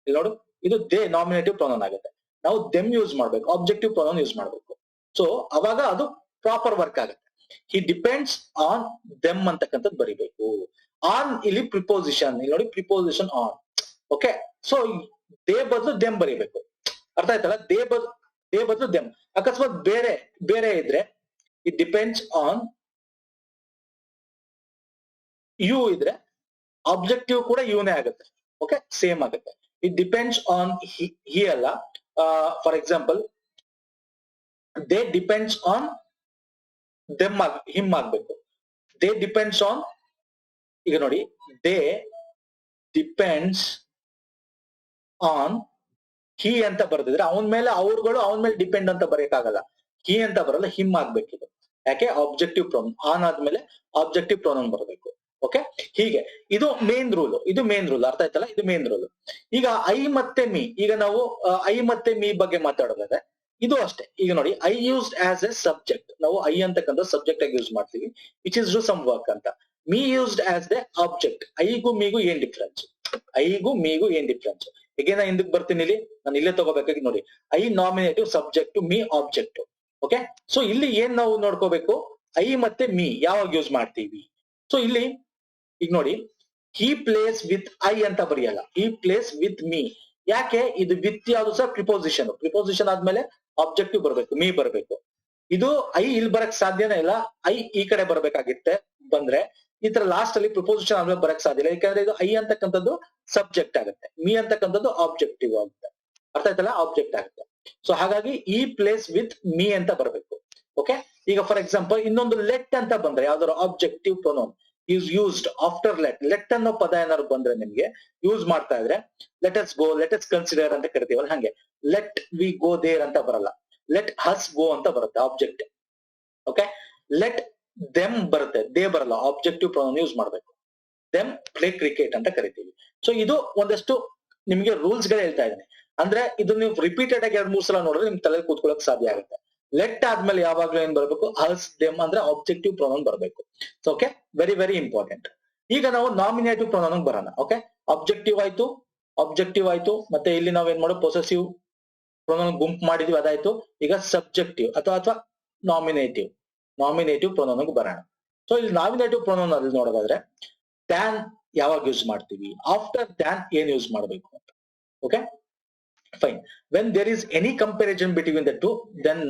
ಇಲ್ಲಿ ನೋಡು, ಇದು ದೇ ನಾಮಿನೇಟಿವ್ ಪ್ರೊನೌನ್ ಆಗುತ್ತೆ. ನಾವು ದೆಮ್ ಯೂಸ್ ಮಾಡ್ಬೇಕು, ಆಬ್ಜೆಕ್ಟಿವ್ ಪ್ರೊನೌನ್ ಯೂಸ್ ಮಾಡ್ಬೇಕು. ಸೊ ಅವಾಗ ಅದು ಪ್ರಾಪರ್ ವರ್ಕ್ ಆಗುತ್ತೆ. ಹಿ ಡಿಪೆಂಡ್ಸ್ ಆನ್ ದೆಮ್ ಅಂತಕ್ಕಂಥದ್ದು ಬರಿಬೇಕು. ಆನ್ ಇಲ್ಲಿ ಪ್ರಿಪೋಸಿಷನ್, ಇಲ್ಲಿ ನೋಡಿ preposition on. Okay, so they ಬದಲು ದೆಮ್ ಬರಿಬೇಕು. ಅರ್ಥ ಆಯ್ತಲ್ಲ? ದೇ ಬದಲು ದೆಮ್. ಅಕಸ್ಮಾತ್ ಬೇರೆ ಇದ್ರೆ ಇಟ್ ಡಿಪೆಂಡ್ಸ್ ಆನ್ ಯು ಇದ್ರೆ ಆಬ್ಜೆಕ್ಟಿವ್ ಕೂಡ ಯುನೇ ಆಗುತ್ತೆ. ಓಕೆ, ಸೇಮ್ ಆಗುತ್ತೆ. ಇಟ್ ಡಿಪೆಂಡ್ಸ್ ಆನ್ ಹಿ ಅಲ್ಲ. For example, they depends on them him ಆಗ್ಬೇಕು. ದೇ ಡಿಪೆಂಡ್ಸ್ ಆನ್, ಈಗ ನೋಡಿ, ದೇ ಡಿಪೆಂಡ್ಸ್ ಆನ್ ಹಿ ಅಂತ ಬರ್ದಿದ್ರೆ ಅವನ ಮೇಲೆ ಡಿಪೆಂಡ್ ಅಂತ ಬರೆಯಕ್ಕಾಗಲ್ಲ. ಹಿ ಅಂತ ಬರಲ್ಲ, ಹಿಮ್ ಆಗ್ಬೇಕಿದು. ಯಾಕೆ? Objective pronoun. ಆನ್ ಆದ್ಮೇಲೆ ಆಬ್ಜೆಕ್ಟಿವ್ ಪ್ರೊನೌನ್ ಬರಬೇಕು. ಓಕೆ, ಹೀಗೆ ಇದು ಮೇನ್ ರೂಲ್. ಅರ್ಥ ಆಯ್ತಲ್ಲ? ಇದು ಮೇನ್ ರೂಲ್. ಈಗ ಐ ಮತ್ತೆ ಮೀ, ಈಗ ನಾವು ಐ ಮತ್ತೆ ಮೀ ಬಗ್ಗೆ ಮಾತಾಡೋದಾದ್ರೆ ಇದು ಅಷ್ಟೇ. ಈಗ ನೋಡಿ, I used as a subject. ನಾವು ಐ ಅಂತಕ್ಕಂಥ ಸಬ್ಜೆಕ್ಟ್ ಆಗಿ ಯೂಸ್ ಮಾಡ್ತೀವಿ, which is do some work ಅಂತ. Me used as the object. ಐಗೂ ಮೀಗೂ ಏನ್ ಡಿಫ್ರೆನ್ಸ್? ಈಗ ನಾ ಹಿಂದಕ್ಕೆ ಬರ್ತೀನಿ, ಇಲ್ಲಿ ನಾನು ಇಲ್ಲೇ ತಗೋಬೇಕಾಗಿ ನೋಡಿ, I nominative, subject, me object. Okay, so ಇಲ್ಲಿ ಏನ್ ನಾವು ನೋಡ್ಕೋಬೇಕು? ಐ ಮತ್ತೆ ಮೀ ಯಾವಾಗ ಯೂಸ್ ಮಾಡ್ತೀವಿ? ಸೊ ಇಲ್ಲಿ ಈಗ ನೋಡಿ, ಹಿ ಪ್ಲೇಸ್ ವಿತ್ ಐ ಅಂತ ಬರೆಯಲ್ಲ, ಹಿ ಪ್ಲೇಸ್ ವಿತ್ ಮೀ. ಯಾಕೆ? ಇದು ವಿತ್ ಯಾವುದು ಸರ್? ಪ್ರಿಪೋಸಿಷನ್ ಆದ್ಮೇಲೆ ಆಬ್ಜೆಕ್ಟಿವ್ ಬರ್ಬೇಕು, ಮೀ ಬರ್ಬೇಕು. ಇದು ಐ ಇಲ್ಲಿ ಬರಕ್ ಸಾಧ್ಯನೇ ಇಲ್ಲ. ಐ ಈ ಕಡೆ ಬರ್ಬೇಕಾಗಿತ್ತೆ. ಬಂದ್ರೆ ಈ ತರ ಲಾಸ್ಟ್ ಅಲ್ಲಿ ಪ್ರಿಪೋಸಿಷನ್ ಆದ್ಮೇಲೆ ಬರಕ್ ಸಾಧ್ಯ ಇಲ್ಲ. ಯಾಕಂದ್ರೆ ಇದು ಐ ಅಂತಕ್ಕಂಥದ್ದು ಸಬ್ಜೆಕ್ಟ್ ಆಗುತ್ತೆ, ಮೀ ಅಂತಕ್ಕಂಥದ್ದು ಆಬ್ಜೆಕ್ಟಿವ್ ಆಗುತ್ತೆ. ಅರ್ಥ ಆಯ್ತಲ್ಲ? ಆಬ್ಜೆಕ್ಟ್ ಆಗುತ್ತೆ. ಸೊ ಹಾಗಾಗಿ ಈ ಪ್ಲೇಸ್ ವಿತ್ ಮೀ ಅಂತ ಬರ್ಬೇಕು. ಓಕೆ, ಈಗ ಫಾರ್ ಎಕ್ಸಾಂಪಲ್ ಇನ್ನೊಂದು ಲೆಟ್ ಅಂತ ಬಂದ್ರೆ, ಯಾವ್ದಾದ್ರು objective pronoun is used after let ಅನ್ನೋ ಪದ ಏನಾದ್ರು ಬಂದ್ರೆ ನಿಮ್ಗೆ ಯೂಸ್ ಮಾಡ್ತಾ ಇದ್ರೆ, let us go, let us consider ಅಂತ ಕರಿತೀವಲ್ಲ, ಹಂಗೆ ಲೆಟ್ ವಿ ಗೋ ದೇರ್ ಅಂತ ಬರಲ್ಲ, ಲೆಟ್ ಹಸ್ ಗೋ ಅಂತ ಬರುತ್ತೆ ಆಬ್ಜೆಕ್ಟ್. ಓಕೆ, ಲೆಟ್ ದೆಮ್ ಬರುತ್ತೆ, ದೇ ಬರಲ್ಲ, ಆಬ್ಜೆಕ್ಟಿವ್ ಪ್ರೊನೌನ್ ಯೂಸ್ ಮಾಡ್ಬೇಕು. ದೆಮ್ ಪ್ಲೇ ಕ್ರಿಕೆಟ್ ಅಂತ ಕರಿತೀವಿ. ಸೊ ಇದು ಒಂದಷ್ಟು ನಿಮ್ಗೆ ರೂಲ್ಸ್ ಗಳು ಹೇಳ್ತಾ ಇದ್ದೀನಿ. ಅಂದ್ರೆ ಇದು ನೀವು ರಿಪೀಟೆಡ್ ಆಗಿ 2-3 ಸಲ ನೋಡಿದ್ರೆ ನಿಮ್ ತಲೆ ಕೂತ್ಕೊಳ್ಳೋಕೆ ಸಾಧ್ಯ ಆಗುತ್ತೆ. ಲೆಟ್ ಆದ್ಮೇಲೆ ಯಾವಾಗ್ಲೂ ಏನ್ ಬರ್ಬೇಕು? ಹಸ್, ದೆಮ್ ಅಂದ್ರೆ ಆಬ್ಜೆಕ್ಟಿವ್ ಪ್ರೊನೌನ್ ಬರ್ಬೇಕು. Okay, very very important. ಈಗ ನಾವು ನಾಮಿನೇಟಿವ್ ಪ್ರೊನೌನ್ ಬರೋಣ. ಓಕೆ, ಆಬ್ಜೆಕ್ಟಿವ್ ಆಯ್ತು, ಮತ್ತೆ ಇಲ್ಲಿ ನಾವ್ ಏನ್ ಮಾಡೋದು? ಪೊಸೆಸಿವ್ ಪ್ರೊನೌನ್ ಗುಂಪು ಮಾಡಿದ್ವಿ, ಅದಾಯ್ತು. ಈಗ ಸಬ್ಜೆಕ್ಟಿವ್ ಅಥವಾ ನಾಮಿನೇಟಿವ್ ಪ್ರೊನೌನ್ ಬರೋಣ. ಸೊ ಇಲ್ಲಿ ನಾಮಿನೇಟಿವ್ ಪ್ರೊನೌನ್ ಅಲ್ಲಿ ನೋಡೋದಾದ್ರೆ ದ್ಯಾನ್ ಯಾವಾಗ ಯೂಸ್ ಮಾಡ್ತೀವಿ, ಆಫ್ಟರ್ ದ್ಯಾನ್ ಏನ್ ಯೂಸ್ ಮಾಡಬೇಕು ಅಂತ. Okay fine. When there is any comparison between the two then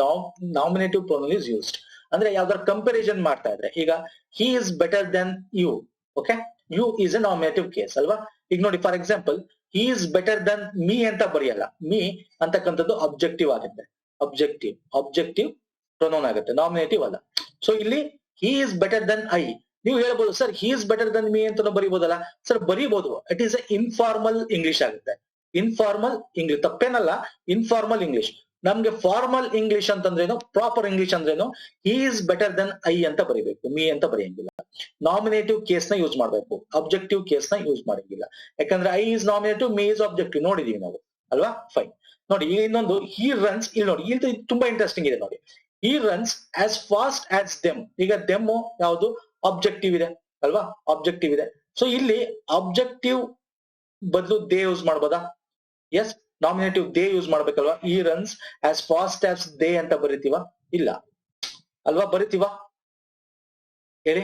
nominative pronoun is used. ಅಂದ್ರೆ ಯಾವ್ದಾದ್ರು ಕಂಪ್ಯಾರಿಸನ್ ಮಾಡ್ತಾ ಇದ್ರೆ, ಈಗ he is better then you. Okay, you is a nominative case ಅಲ್ವಾ. ಈಗ ನೋಡಿ for example he is better than me ಅಂತ ಬರೆಯಲ್ಲ. ಮೀ ಅಂತಕ್ಕಂಥದ್ದು ಅಬ್ಜೆಕ್ಟಿವ್ ಆಗುತ್ತೆ, ಅಬ್ಜೆಕ್ಟಿವ್ ಪ್ರೊನೌನ್ ಆಗುತ್ತೆ, ನಾಮಿನೇಟಿವ್ ಅಲ್ಲ. ಸೊ ಇಲ್ಲಿ he is better than I. ನೀವು ಹೇಳ್ಬೋದು sir he is better than me ಅಂತ ಬರೀಬಹುದಲ್ಲ. ಸರ್ ಬರೀಬಹುದು, it is a informal English ಆಗುತ್ತೆ. ಇನ್ಫಾರ್ಮಲ್ ಇಂಗ್ಲಿಷ್ ತಪ್ಪೇನಲ್ಲ, ಇನ್ಫಾರ್ಮಲ್ ಇಂಗ್ಲಿಷ್. ನಮ್ಗೆ ಫಾರ್ಮಲ್ ಇಂಗ್ಲಿಷ್ ಅಂತಂದ್ರೇನು, ಪ್ರಾಪರ್ ಇಂಗ್ಲಿಷ್ ಅಂದ್ರೇನು, he is better than I ಅಂತ ಬರೀಬೇಕು, ಮೀ ಅಂತ ಬರೆಯಂಗಿಲ್ಲ. ನಾಮಿನೇಟಿವ್ ಕೇಸ್ ನ ಯೂಸ್ ಮಾಡ್ಬೇಕು, ಅಬ್ಜೆಕ್ಟಿವ್ ಕೇಸ್ ನ ಯೂಸ್ ಮಾಡಂಗಿಲ್ಲ. ಯಾಕಂದ್ರೆ I is nominative, me is objective ನೋಡಿದೀವಿ ನಾವು ಅಲ್ವಾ. ಫೈನ್. ನೋಡಿ ಇನ್ನೊಂದು ಹಿ ರನ್ಸ್, ಇಲ್ಲಿ ನೋಡಿ ಇದು ತುಂಬಾ ಇಂಟ್ರೆಸ್ಟಿಂಗ್ ಇದೆ ನೋಡಿ. He runs as fast as them. ಈಗ ದೆಮ್ ಯಾವುದು ಆಬ್ಜೆಕ್ಟಿವ್ ಇದೆ ಅಲ್ವಾ, ಆಬ್ಜೆಕ್ಟಿವ್ ಇದೆ. ಸೊ ಇಲ್ಲಿ ಆಬ್ಜೆಕ್ಟಿವ್ ಬದಲು ದೇ ಯೂಸ್ ಮಾಡ್ಬೋದಾ? ಎಸ್, ನಾಮಿನೇಟಿವ್ ದೇ ಯೂಸ್ ಮಾಡ್ಬೇಕಲ್ವಾ. ಈ runs as fast as they ಅಂತ ಬರಿತೀವ? ಇಲ್ಲ ಅಲ್ವಾ, ಬರಿತೀವ ಹೇಳಿ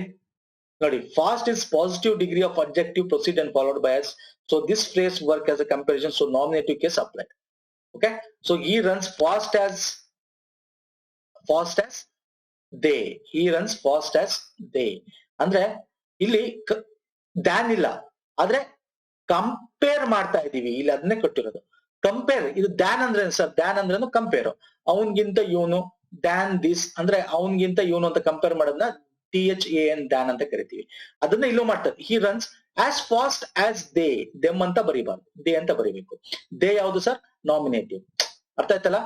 ನೋಡಿ. Fast is positive degree of adjective proceed and followed by as. So this phrase work as a comparison, so nominative case applied. Okay, so he runs fast as they. he runs fast as they ಅಂದ್ರೆ ಇಲ್ಲಿ than ಇಲ್ಲ, ಆದ್ರೆ compare ಮಾಡ್ತಾ ಇದೀವಿ ಇಲ್ಲಿ, ಅದನ್ನೇ ಕೊಟ್ಟಿರೋದು compare. ಇದು ದ್ಯಾನ್ ಅಂದ್ರೆ ಸರ್, ದ್ಯಾನ್ ಅಂದ್ರೆ ಕಂಪೇರ್. ಅವನ್ಗಿಂತ ಇವನು, ದ್ಯಾನ್ ದಿಸ್ ಅಂದ್ರೆ ಅವನ್ಗಿಂತ ಇವನು ಅಂತ ಕಂಪೇರ್ ಮಾಡೋದನ್ನ THAN ದ್ಯಾನ್ ಅಂತ ಕರಿತೀವಿ. ಅದನ್ನ ಇಲ್ಲೂ ಮಾಡ್ತಾರೆ. He runs as fast as they. Them ಅಂತ ಬರೀಬಾರ್ದು, ದೇ ಅಂತ ಬರೀಬೇಕು. ದೇ ಯಾವುದು ಸರ್? ನಾಮಿನೇಟಿವ್. ಅರ್ಥ ಆಯ್ತಲ್ಲ?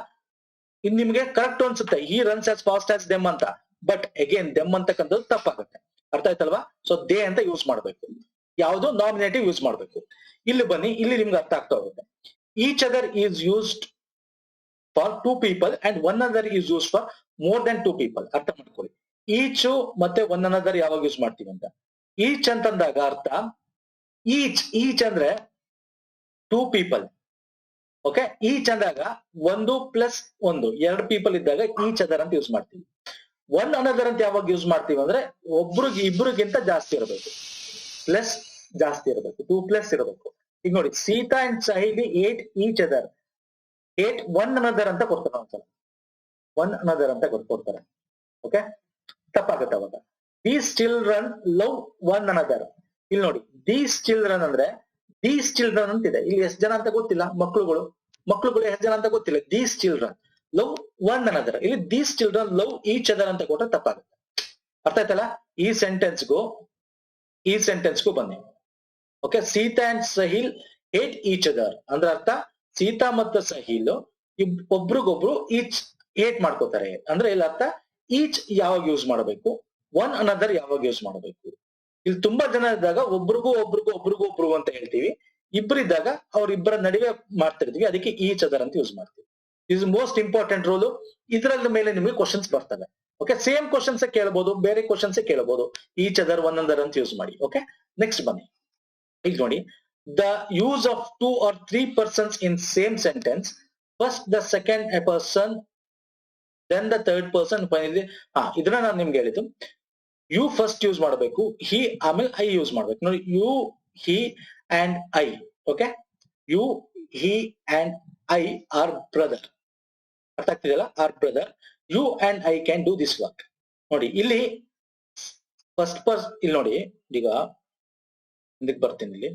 ಇನ್ ನಿಮ್ಗೆ ಕರೆಕ್ಟ್ ಅನ್ಸುತ್ತೆ he runs as fast as them ಅಂತ, ಬಟ್ ಅಗೇನ್ ದೆಮ್ ಅಂತಕ್ಕಂಥದ್ದು ತಪ್ಪಾಗುತ್ತೆ. ಅರ್ಥ ಆಯ್ತಲ್ವಾ? ಸೊ ದೇ ಅಂತ ಯೂಸ್ ಮಾಡ್ಬೇಕು, ಯಾವುದು ನಾಮಿನೇಟಿವ್ ಯೂಸ್ ಮಾಡ್ಬೇಕು. ಇಲ್ಲಿ ಬನ್ನಿ, ಇಲ್ಲಿ ನಿಮ್ಗೆ ಅರ್ಥ ಆಗ್ತಾ ಹೋಗುತ್ತೆ. Each other is used for 2 people and one other is use for more than 2 people. ಅರ್ಥ ಮಾಡ್ಕೊಳ್ಳಿ. ಈಚ್ ಮತ್ತೆ ಒನ್ ಅನದರ್ ಯಾವಾಗ ಯೂಸ್ ಮಾಡ್ತೀವಿ ಅಂತ. ಈಚ್ ಅಂತಂದಾಗ ಅರ್ಥ ಈಚ್ ಅಂದ್ರೆ 2 people. ಓಕೆ, ಈಚ್ ಅಂದಾಗ 1 + 1 2 people ಇದ್ದಾಗ ಈಚ್ ಅದರ್ ಅಂತ ಯೂಸ್ ಮಾಡ್ತೀವಿ. ಒನ್ ಅನದರ್ ಅಂತ ಯಾವಾಗ ಯೂಸ್ ಮಾಡ್ತೀವಿ ಅಂದ್ರೆ ಇಬ್ರಿಗಿಂತ ಜಾಸ್ತಿ ಇರಬೇಕು, ಪ್ಲಸ್ ಜಾಸ್ತಿ ಇರಬೇಕು, 2+ ಇರಬೇಕು. ಈಗ ನೋಡಿ Sita and Sahil 8 each other, 8 one another ಅಂತ ಕೊಡ್ತಾರೆ. ಒಂದ್ಸಲ ಒನ್ ಅನದರ್ ಅಂತ ಕೊಡ್ತಾರೆ. ಓಕೆ, ತಪ್ಪಾಗುತ್ತೆ ಅವಾಗ. These children love one another. ಇಲ್ಲಿ ನೋಡಿ ದೀಸ್ ಚಿಲ್ಡ್ರನ್ ಅಂದ್ರೆ ದೀಸ್ ಚಿಲ್ಡ್ರನ್ ಅಂತಿದೆ, ಇಲ್ಲಿ ಎಷ್ಟು ಜನ ಅಂತ ಗೊತ್ತಿಲ್ಲ, ಮಕ್ಳುಗಳು ಎಷ್ಟು ಜನ ಅಂತ ಗೊತ್ತಿಲ್ಲ. These children love one another, ಇಲ್ಲಿ these children love each other ಅಂತ ಕೊಟ್ರೆ ತಪ್ಪಾಗುತ್ತೆ. ಅರ್ಥ ಆಯ್ತಲ್ಲ? ಈ ಸೆಂಟೆನ್ಸ್ಗೂ ಬನ್ನಿ. Okay, Sita and Sahil hate each other ಅಂದ್ರೆ ಅರ್ಥ ಸೀತಾ ಮತ್ತು ಸಹಿಲ್ ಒಬ್ರಿಗೊಬ್ರು ಈಚ್ ಹೇಟ್ ಮಾಡ್ಕೋತಾರೆ ಅಂದ್ರೆ ಇಲ್ಲಿ ಅರ್ಥ ಈಚ್ ಯಾವಾಗ ಯೂಸ್ ಮಾಡಬೇಕು, ಒನ್ ಅನದರ್ ಯಾವಾಗ ಯೂಸ್ ಮಾಡಬೇಕು. ಇಲ್ಲಿ ತುಂಬಾ ಜನ ಇದ್ದಾಗ ಒಬ್ರಿಗೂ ಅಂತ ಹೇಳ್ತೀವಿ. ಇಬ್ಬರಿದ್ದಾಗ ಅವ್ರಿಬ್ಬರ ನಡುವೆ ಮಾಡ್ತಿರ್ತೀವಿ, ಅದಕ್ಕೆ ಈಚ್ ಅದರ್ ಅಂತ ಯೂಸ್ ಮಾಡ್ತೀವಿ. Is most important rule. ಇದರ ಮೇಲೆ ನಿಮಗೆ ಕ್ವಶನ್ಸ್ ಬರ್ತವೆ. ಓಕೆ, ಸೇಮ್ ಕ್ವಶನ್ಸ್ ಕೇಳಬಹುದು, ಬೇರೆ ಕ್ವಶನ್ಸ್ ಕೇಳಬಹುದು. ಈಚ್ ಅದರ್ ಒನ್ ಅನದರ್ ಅಂತ ಯೂಸ್ ಮಾಡಿ. ಓಕೆ, ನೆಕ್ಸ್ಟ್ ಬನ್ನಿ. ಈಗ ನೋಡಿ, the use of 2 or 3 persons in same sentence, first the second person then the third person finally. ಇದನ್ನ ನಾನು ನಿಮ್ಗೆ ಹೇಳಿದ್ದು, ಯು ಫಸ್ಟ್ ಯೂಸ್ ಮಾಡಬೇಕು, ಹಿ ಆಮೇಲೆ ಐ ಯೂಸ್ ಮಾಡ್ಬೇಕು. ನೋಡಿ, you, he and I. Okay, you, he and I are brother. ಅರ್ಥ ಆಗ್ತಿದೆಯಲ್ಲ? Are brother. You and I can do this work. ನೋಡಿ ಇಲ್ಲಿ ಫಸ್ಟ್ ಪರ್ಸನ್, ಇಲ್ಲಿ ನೋಡಿ, ಈಗ ಇದಕ್ಕೆ ಬರ್ತೀನಿ. ಇಲ್ಲಿ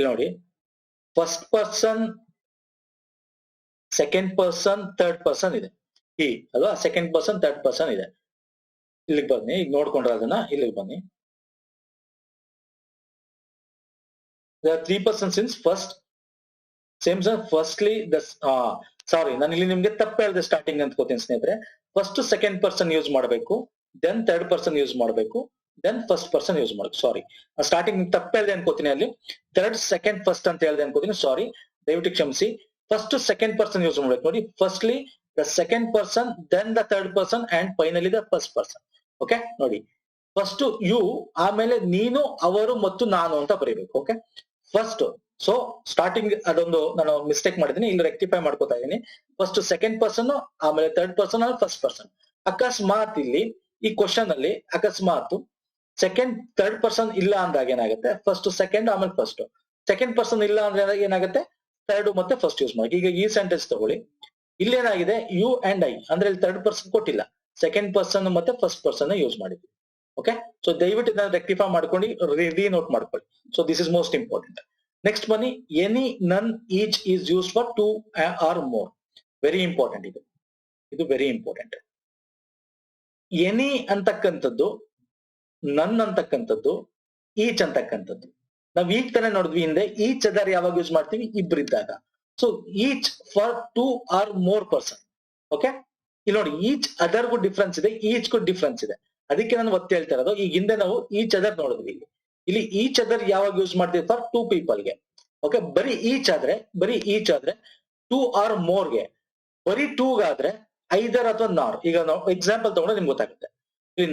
ನೋಡಿ, first person, second person, third person ಇದೆ. ಹಿ ಅಲ್ವಾ, ಸೆಕೆಂಡ್ ಪರ್ಸನ್, ಥರ್ಡ್ ಪರ್ಸನ್ ಇದೆ. ಇಲ್ಲಿಗೆ ಬನ್ನಿ, ಈಗ ನೋಡ್ಕೊಂಡ್ರೆ ಅದನ್ನ, ಇಲ್ಲಿಗೆ ಬನ್ನಿ. There are 3 persons in first. Same sir, firstly ಸಾರಿ, ನಾನು ಇಲ್ಲಿ ನಿಮ್ಗೆ ತಪ್ಪು ಹೇಳಿದೆ ಸ್ಟಾರ್ಟಿಂಗ್ ಅಂದ್ಕೋತೀನಿ ಸ್ನೇಹಿತರೆ. ಫಸ್ಟ್ ಸೆಕೆಂಡ್ ಪರ್ಸನ್ ಯೂಸ್ ಮಾಡಬೇಕು, ದೆನ್ ಥರ್ಡ್ ಪರ್ಸನ್ ಯೂಸ್ ಮಾಡಬೇಕು, ದೆನ್ ಫಸ್ಟ್ ಪರ್ಸನ್ ಯೂಸ್ ಮಾಡಬೇಕು. ಸಾರಿ, ಸ್ಟಾರ್ಟಿಂಗ್ ತಪ್ಪು ಹೇಳಿದೆ ಅನ್ಕೋತೀನಿ. ಅಲ್ಲಿ ಥರ್ಡ್ ಸೆಕೆಂಡ್ ಫಸ್ಟ್ ಅಂತ ಹೇಳಿದೆ ಅನ್ಕೋತೀನಿ. ಸಾರಿ, ದಯವಿಟ್ಟು ಕ್ಷಮಿಸಿ. ಫಸ್ಟ್ ಸೆಕೆಂಡ್ ಪರ್ಸನ್ ಯೂಸ್ ಮಾಡ್ಬೇಕು. ನೋಡಿ, firstly the second person, then the third person and finally the first person. Okay, ನೋಡಿ, ಫಸ್ಟ್ ಯು, ಆಮೇಲೆ ನೀನು, ಅವರು ಮತ್ತು ನಾನು ಅಂತ ಬರೀಬೇಕು. Okay, first. ಸೊ ಸ್ಟಾರ್ಟಿಂಗ್ ಅದೊಂದು ನಾನು ಮಿಸ್ಟೇಕ್ ಮಾಡಿದ್ದೀನಿ, ಇಲ್ಲಿ ರೆಕ್ಟಿಫೈ ಮಾಡ್ಕೋತಾ ಇದ್ದೀನಿ. ಫಸ್ಟ್ ಸೆಕೆಂಡ್ ಪರ್ಸನ್, ಆಮೇಲೆ ಥರ್ಡ್ ಪರ್ಸನ್, ಆಮೇಲೆ ಫಸ್ಟ್ ಪರ್ಸನ್. ಅಕಸ್ಮಾತ್ ಇಲ್ಲಿ ಈ ಕ್ವಶನ್ ಅಲ್ಲಿ ಅಕಸ್ಮಾತ್ ಸೆಕೆಂಡ್ ಥರ್ಡ್ ಪರ್ಸನ್ ಇಲ್ಲ ಅಂದಾಗ ಏನಾಗುತ್ತೆ, ಫಸ್ಟ್ ಸೆಕೆಂಡ್ ಆಮೇಲೆ ಫಸ್ಟ್. ಸೆಕೆಂಡ್ ಪರ್ಸನ್ ಇಲ್ಲ ಅಂದ್ರೆ ಏನಾಗುತ್ತೆ, ಥರ್ಡ್ ಮತ್ತೆ ಫಸ್ಟ್ ಯೂಸ್ ಮಾಡಿ. ಈಗ ಈ ಸೆಂಟೆನ್ಸ್ ತಗೊಳ್ಳಿ, ಇಲ್ಲೇನಾಗಿದೆ ಯು ಅಂಡ್ ಐ ಅಂದ್ರೆ ಇಲ್ಲಿ ಥರ್ಡ್ ಪರ್ಸನ್ ಕೊಟ್ಟಿಲ್ಲ, ಸೆಕೆಂಡ್ ಪರ್ಸನ್ ಮತ್ತೆ ಫಸ್ಟ್ ಪರ್ಸನ್ ಯೂಸ್ ಮಾಡಿದ್ವಿ. ಓಕೆ, ಸೊ ದಯವಿಟ್ಟು ಇದನ್ನ ರೆಕ್ಟಿಫೈ ಮಾಡ್ಕೊಂಡು ರೀನೋಟ್ ಮಾಡ್ಕೊಳ್ಳಿ. So this is most important. Next ಬನ್ನಿ, any, none, each is use for two or more. Very important ಇದು ವೆರಿ ಇಂಪಾರ್ಟೆಂಟ್. ಎನಿ ಅಂತಕ್ಕಂಥದ್ದು, ನನ್ ಅಂತಕ್ಕಂಥದ್ದು, ಈಚ್ ಅಂತಕ್ಕಂಥದ್ದು ನಾವ್ ಈಗ ತಾನೇ ನೋಡಿದ್ವಿ ಹಿಂದೆ. ಈಚ್ ಅದರ್ ಯಾವಾಗ ಯೂಸ್ ಮಾಡ್ತೀವಿ, ಇಬ್ಬರಿದ್ದಾಗ. So each for two or more person. Okay, ಇಲ್ಲಿ ನೋಡಿ ಈಚ್ ಅದರ್ಗೂ ಡಿಫ್ರೆನ್ಸ್ ಇದೆ, ಈಚ್ಗೂ ಡಿಫ್ರೆನ್ಸ್ ಇದೆ. ಅದಕ್ಕೆ ನಾನು ಒತ್ತಿ ಹೇಳ್ತಾ ಇರೋದು. ಈಗ ಹಿಂದೆ ನಾವು ಈಚ್ ಅದರ್ ನೋಡಿದ್ವಿ, ಇಲ್ಲಿ ಈಚ್ ಅದರ್ ಯಾವಾಗ ಯೂಸ್ ಮಾಡ್ತೀವಿ, ಫಾರ್ ಟೂ ಪೀಪಲ್ಗೆ. ಓಕೆ, ಬರೀ ಈಚ್ ಆದ್ರೆ ಟೂ ಆರ್ ಮೋರ್ಗೆ, ಬರೀ ಟೂಗಾದ್ರೆ ಐದರ್ ಅಥವಾ ನಾರ್. ಈಗ ನಾವು ಎಕ್ಸಾಂಪಲ್ ತಗೊಂಡ್ರೆ ನಿಮ್ಗೆ ಗೊತ್ತಾಗುತ್ತೆ.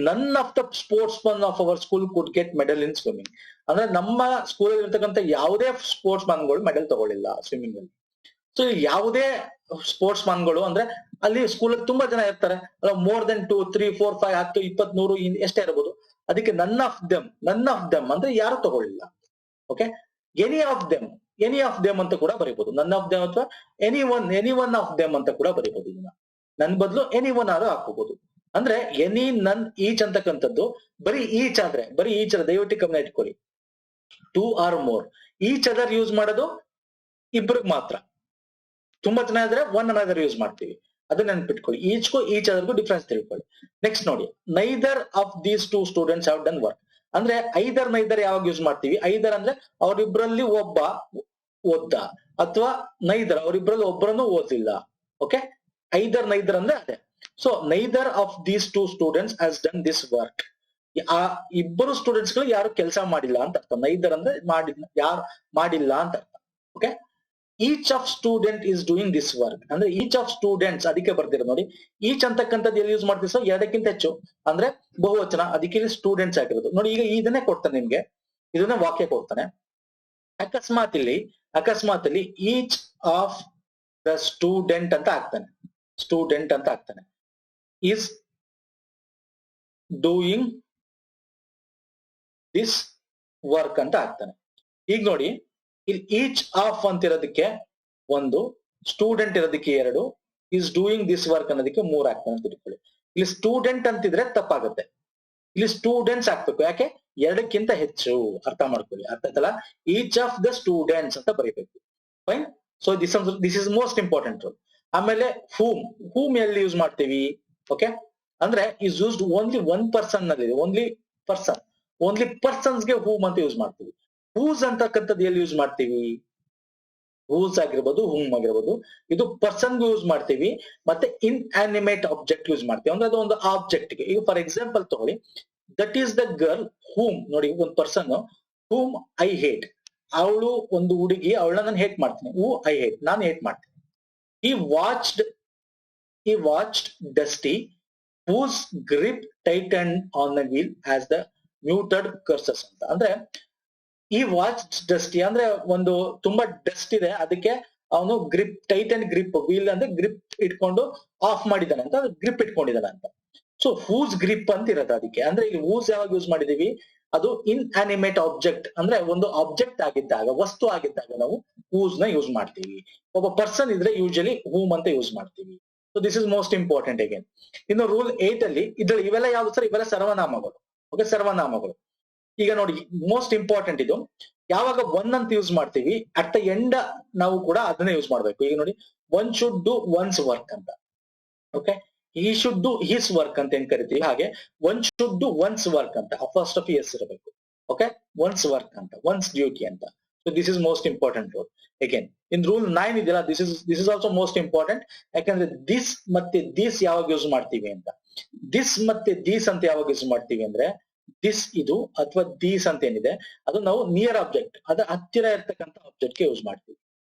None of the sports man of our school could get medal in swimming. ಅಂದ್ರೆ ನಮ್ಮ ಸ್ಕೂಲಲ್ಲಿ ಇರ್ತಕ್ಕಂಥ ಯಾವುದೇ ಸ್ಪೋರ್ಟ್ಸ್ ಮನ್ಗಳು ಮೆಡಲ್ ತಗೊಳ್ಳಿಲ್ಲ ಸ್ವಿಮ್ಮಿಂಗ್ ಅಲ್ಲಿ. ಸೊ ಯಾವುದೇ ಸ್ಪೋರ್ಟ್ಸ್ ಮನ್ಗಳು ಅಂದ್ರೆ ಅಲ್ಲಿ ಸ್ಕೂಲಲ್ಲಿ ತುಂಬಾ ಜನ ಇರ್ತಾರೆ, ಮೋರ್ ದೆನ್ 2, 3, 4, 5, 10, 20, 100 ಎಷ್ಟೇ ಇರಬಹುದು. ಅದಕ್ಕೆ ನನ್ ಆಫ್ ದೆಮ್ ಅಂದ್ರೆ ಯಾರು ತಗೊಳ್ಳಿಲ್ಲ. ಓಕೆ, ಎನಿ ಆಫ್ ದೆಮ್ ಅಂತ ಕೂಡ ಬರೀಬಹುದು. ನನ್ ಆಫ್ ದೆಮ್ ಅಥವಾ ಎನಿ ಒನ್ ಆಫ್ ದೆಮ್ ಅಂತ ಕೂಡ ಬರೀಬಹುದು. ಇದನ್ನ ನನ್ ಬದಲು ಎನಿ ಒನ್ ಆದ್ರೂ ಹಾಕೋಬಹುದು. ಅಂದ್ರೆ ಎನಿ, ನನ್, ಈಚ್ ಅಂತಕ್ಕಂಥದ್ದು ಬರೀ ಈಚ್ ಆದ್ರೆ ದಯವಿಟ್ಟು ಗಮನ ಇಟ್ಕೊಳ್ಳಿ, two or more. Each other use ಮಾಡೋದು ಇಬ್ರಿಗೆ ಮಾತ್ರ. ತುಂಬಾ ಜನ ಇದ್ರೆ ಒನ್ ಅನದರ್ ಯೂಸ್ ಮಾಡ್ತೀವಿ. ಅದನ್ನ ನೆನ್ಪಿಟ್ಕೊಳ್ಳಿ. ಈಚ್ ಅದರ್ಗೂ ಡಿಫ್ರೆನ್ಸ್ ತಿಳ್ಕೊಳ್ಳಿ. ನೆಕ್ಸ್ಟ್ ನೋಡಿ, neither of these two students have done work. ಅಂದ್ರೆ ನೈದರ್ ಯಾವಾಗ ಯೂಸ್ ಮಾಡ್ತೀವಿ, ಐದರ್ ಅಂದ್ರೆ ಅವರಿಬ್ರಲ್ಲಿ ಒಬ್ಬ ಓದ್ದ, ಅಥವಾ ನೈದರ್ ಅವರಿಬ್ರಲ್ಲಿ ಒಬ್ಬರನ್ನು ಓದಿಲ್ಲ. ಓಕೆ, ನೈದರ್ ಅಂದ್ರೆ ಅದೇ. So neither of these two students has done this work. ಆ ಇಬ್ಬರು ಸ್ಟೂಡೆಂಟ್ಸ್ ಗಳು ಯಾರು ಕೆಲಸ ಮಾಡಿಲ್ಲ ಅಂತ ಅರ್ಥ. ನೈದರ್ ಅಂದ್ರೆ ಯಾರು ಮಾಡಿಲ್ಲ ಅಂತ ಅರ್ಥ. Okay, each of student is doing this work ಅಂದ್ರೆ ಈಚ್ ಆಫ್ ಸ್ಟೂಡೆಂಟ್ಸ್ ಅದಕ್ಕೆ ಬರ್ದಿರೋ ನೋಡಿ. ಈಚ್ ಅಂತಕ್ಕಂಥದ್ದು ಎಲ್ಲಿ ಯೂಸ್ ಮಾಡ್ತೀವಿ ಸರ್, ಎರಡಕ್ಕಿಂತ ಹೆಚ್ಚು ಅಂದ್ರೆ ಬಹುವಚನ, ಅದಕ್ಕೆ ಇಲ್ಲಿ ಸ್ಟೂಡೆಂಟ್ಸ್ ಆಗಿರೋದು ನೋಡಿ. ಈಗ ಇದನ್ನೇ ಕೊಡ್ತಾನೆ ನಿಮ್ಗೆ, ಇದನ್ನೇ ವಾಕ್ಯ ಕೊಡ್ತಾನೆ. ಅಕಸ್ಮಾತ್ ಅಲ್ಲಿ ಈಚ್ ಆಫ್ ದ ಸ್ಟೂಡೆಂಟ್ ಅಂತ ಆಗ್ತಾನೆ, ಈಸ್ ಡೂಯಿಂಗ್ ದಿಸ್ ವರ್ಕ್ ಅಂತ ಆಗ್ತಾನೆ. ಈಗ ನೋಡಿ, ಇಲ್ಲಿ ಈಚ್ ಆಫ್ ಅಂತಿರೋದಕ್ಕೆ 1, ಸ್ಟೂಡೆಂಟ್ ಇರೋದಕ್ಕೆ 2, ಈಸ್ ಡೂಯಿಂಗ್ ದಿಸ್ ವರ್ಕ್ ಅನ್ನೋದಕ್ಕೆ 3 ಆಗ್ತಾನೆ ಅಂತ ತಿಳ್ಕೊಳ್ಳಿ. ಇಲ್ಲಿ ಸ್ಟೂಡೆಂಟ್ ಅಂತಿದ್ರೆ ತಪ್ಪಾಗುತ್ತೆ, ಇಲ್ಲಿ ಸ್ಟೂಡೆಂಟ್ಸ್ ಆಗ್ಬೇಕು. ಯಾಕೆ, 2ಕ್ಕಿಂತ ಹೆಚ್ಚು. ಅರ್ಥ ಮಾಡ್ಕೊಳ್ಳಿ, ಅರ್ಥ ಆಯ್ತಲ್ಲ. ಈಚ್ ಆಫ್ ದ ಸ್ಟೂಡೆಂಟ್ಸ್ ಅಂತ ಬರೀಬೇಕು. Fine. So this is most important rule. ಆಮೇಲೆ ಹೂಮ್ ಎಲ್ಲಿ ಯೂಸ್ ಮಾಡ್ತೀವಿ, ಓಕೆ, ಅಂದ್ರೆ is used only one person ನಲ್ಲಿ, ಓನ್ಲಿ ಪರ್ಸನ್ಸ್ ಗೆ ಹೂಮ್ ಅಂತ ಯೂಸ್ ಮಾಡ್ತೀವಿ. ಹೂಸ್ ಅಂತಕ್ಕಂಥದ್ದು ಎಲ್ಲಿ ಯೂಸ್ ಮಾಡ್ತೀವಿ, ಹೂಸ್ ಆಗಿರ್ಬೋದು, ಹೂಮ್ ಆಗಿರ್ಬೋದು, ಇದು ಪರ್ಸನ್ ಯೂಸ್ ಮಾಡ್ತೀವಿ. ಮತ್ತೆ ಇನ್ಆನಿಮೇಟ್ ಆಬ್ಜೆಕ್ಟ್ ಯೂಸ್ ಮಾಡ್ತೀವಿ, ಅಂದ್ರೆ ಅದು ಒಂದು ಆಬ್ಜೆಕ್ಟ್ ಗೆ. ಈಗ ಫಾರ್ ಎಕ್ಸಾಂಪಲ್ ತಗೊಳ್ಳಿ, ದಟ್ ಈಸ್ ದ ಗರ್ಲ್ ಹೂಮ್. ನೋಡಿ, ಒಂದು ಪರ್ಸನ್ ಹೂಮ್ ಐ ಹೇಟ್. ಅವಳು ಒಂದು ಹುಡುಗಿ, ಅವಳನ್ನ ನಾನು ಹೇಟ್ ಮಾಡ್ತೀನಿ. ಐ ಹೇಟ್, ನಾನು ಹೇಟ್ ಮಾಡ್ತೀನಿ. He watched Dusty, whose grip tightened on the wheel as the muted curses ಅಂತ. ಅಂದ್ರೆ ಈ ವಾಚ್ ಡಸ್ಟಿ ಅಂದ್ರೆ ಒಂದು ತುಂಬಾ ಡಸ್ಟ್ ಇದೆ, ಅದಕ್ಕೆ ಅವನು ಟೈಟನ್ ಗ್ರಿಪ್, ವೀಲ್ ಅಂದ್ರೆ ಗ್ರಿಪ್ ಇಟ್ಕೊಂಡು ಆಫ್ ಮಾಡಿದಾನೆ ಅಂತ, ಗ್ರಿಪ್ ಇಟ್ಕೊಂಡಿದ್ದಾನೆ ಅಂತ. ಸೊ ಹೂಸ್ ಗ್ರಿಪ್ ಅಂತ ಇರೋದು ಅದಕ್ಕೆ. ಅಂದ್ರೆ ಇಲ್ಲಿ ಹೂಸ್ ಯಾವಾಗ ಯೂಸ್ ಮಾಡಿದೀವಿ, ಅದು ಇನ್ಆನಿಮೇಟ್ ಆಬ್ಜೆಕ್ಟ್ ಅಂದ್ರೆ ಒಂದು ಆಬ್ಜೆಕ್ಟ್ ಆಗಿದ್ದಾಗ, ವಸ್ತು ಆಗಿದ್ದಾಗ ನಾವು ಹೂಸ್ ನ ಯೂಸ್ ಮಾಡ್ತೀವಿ. ಒಬ್ಬ ಪರ್ಸನ್ ಇದ್ರೆ ಯೂಶಲಿ ಹೂಮ್ ಅಂತ ಯೂಸ್ ಮಾಡ್ತೀವಿ. So this is most important again. ಇನ್ನು ರೂಲ್ 8 ಅಲ್ಲಿ ಇವೆಲ್ಲ ಯಾವ್ದು ಸರ್, ಇವೆಲ್ಲ ಸರ್ವನಾಮಗಳು. ಓಕೆ, ಸರ್ವನಾಮಗಳು. ಈಗ ನೋಡಿ, ಮೋಸ್ಟ್ ಇಂಪಾರ್ಟೆಂಟ್ ಇದು. ಯಾವಾಗ ಒನ್ ಅಂತ ಯೂಸ್ ಮಾಡ್ತೀವಿ, ಅಟ್ ದ ಎಂಡ್ ನಾವು ಕೂಡ ಅದನ್ನೇ ಯೂಸ್ ಮಾಡ್ಬೇಕು. ಈಗ ನೋಡಿ, one should do one's work ಅಂತ. Okay, he should do his work ಅಂತ ಏನ್ ಕರಿತೀವಿ, ಹಾಗೆ one should do one's work ಅಂತ ಅಪಾಸ್ಟ್ರಫಿ ಎಸ್ ಇರಬೇಕು. ಓಕೆ, one's work ಅಂತ, one's duty ಅಂತ. So this is most important rule. Again in rule 9 ಇದೆಯಲ್ಲ, this is also most important. ಯಾಕಂದ್ರೆ ದಿಸ್ ಮತ್ತೆ ದೀಸ್ ಯಾವಾಗ ಯೂಸ್ ಮಾಡ್ತೀವಿ ಅಂತ, ದಿಸ್ ಮತ್ತೆ ದೀಸ್ ಅಂತ ಯಾವಾಗ ಯೂಸ್ ಮಾಡ್ತೀವಿ ಅಂದ್ರೆ, ದಿಸ್ ಇದು ಅಥವಾ ದೀಸ್ ಅಂತ ಏನಿದೆ, ಅದು ನಾವು ನಿಯರ್ ಆಬ್ಜೆಕ್ಟ್, ಅದ ಹತ್ತಿರ ಇರ್ತಕ್ಕಂಥ ಆಬ್ಜೆಕ್ಟ್ ಗೆ ಯೂಸ್ ಮಾಡ್ತೀವಿ.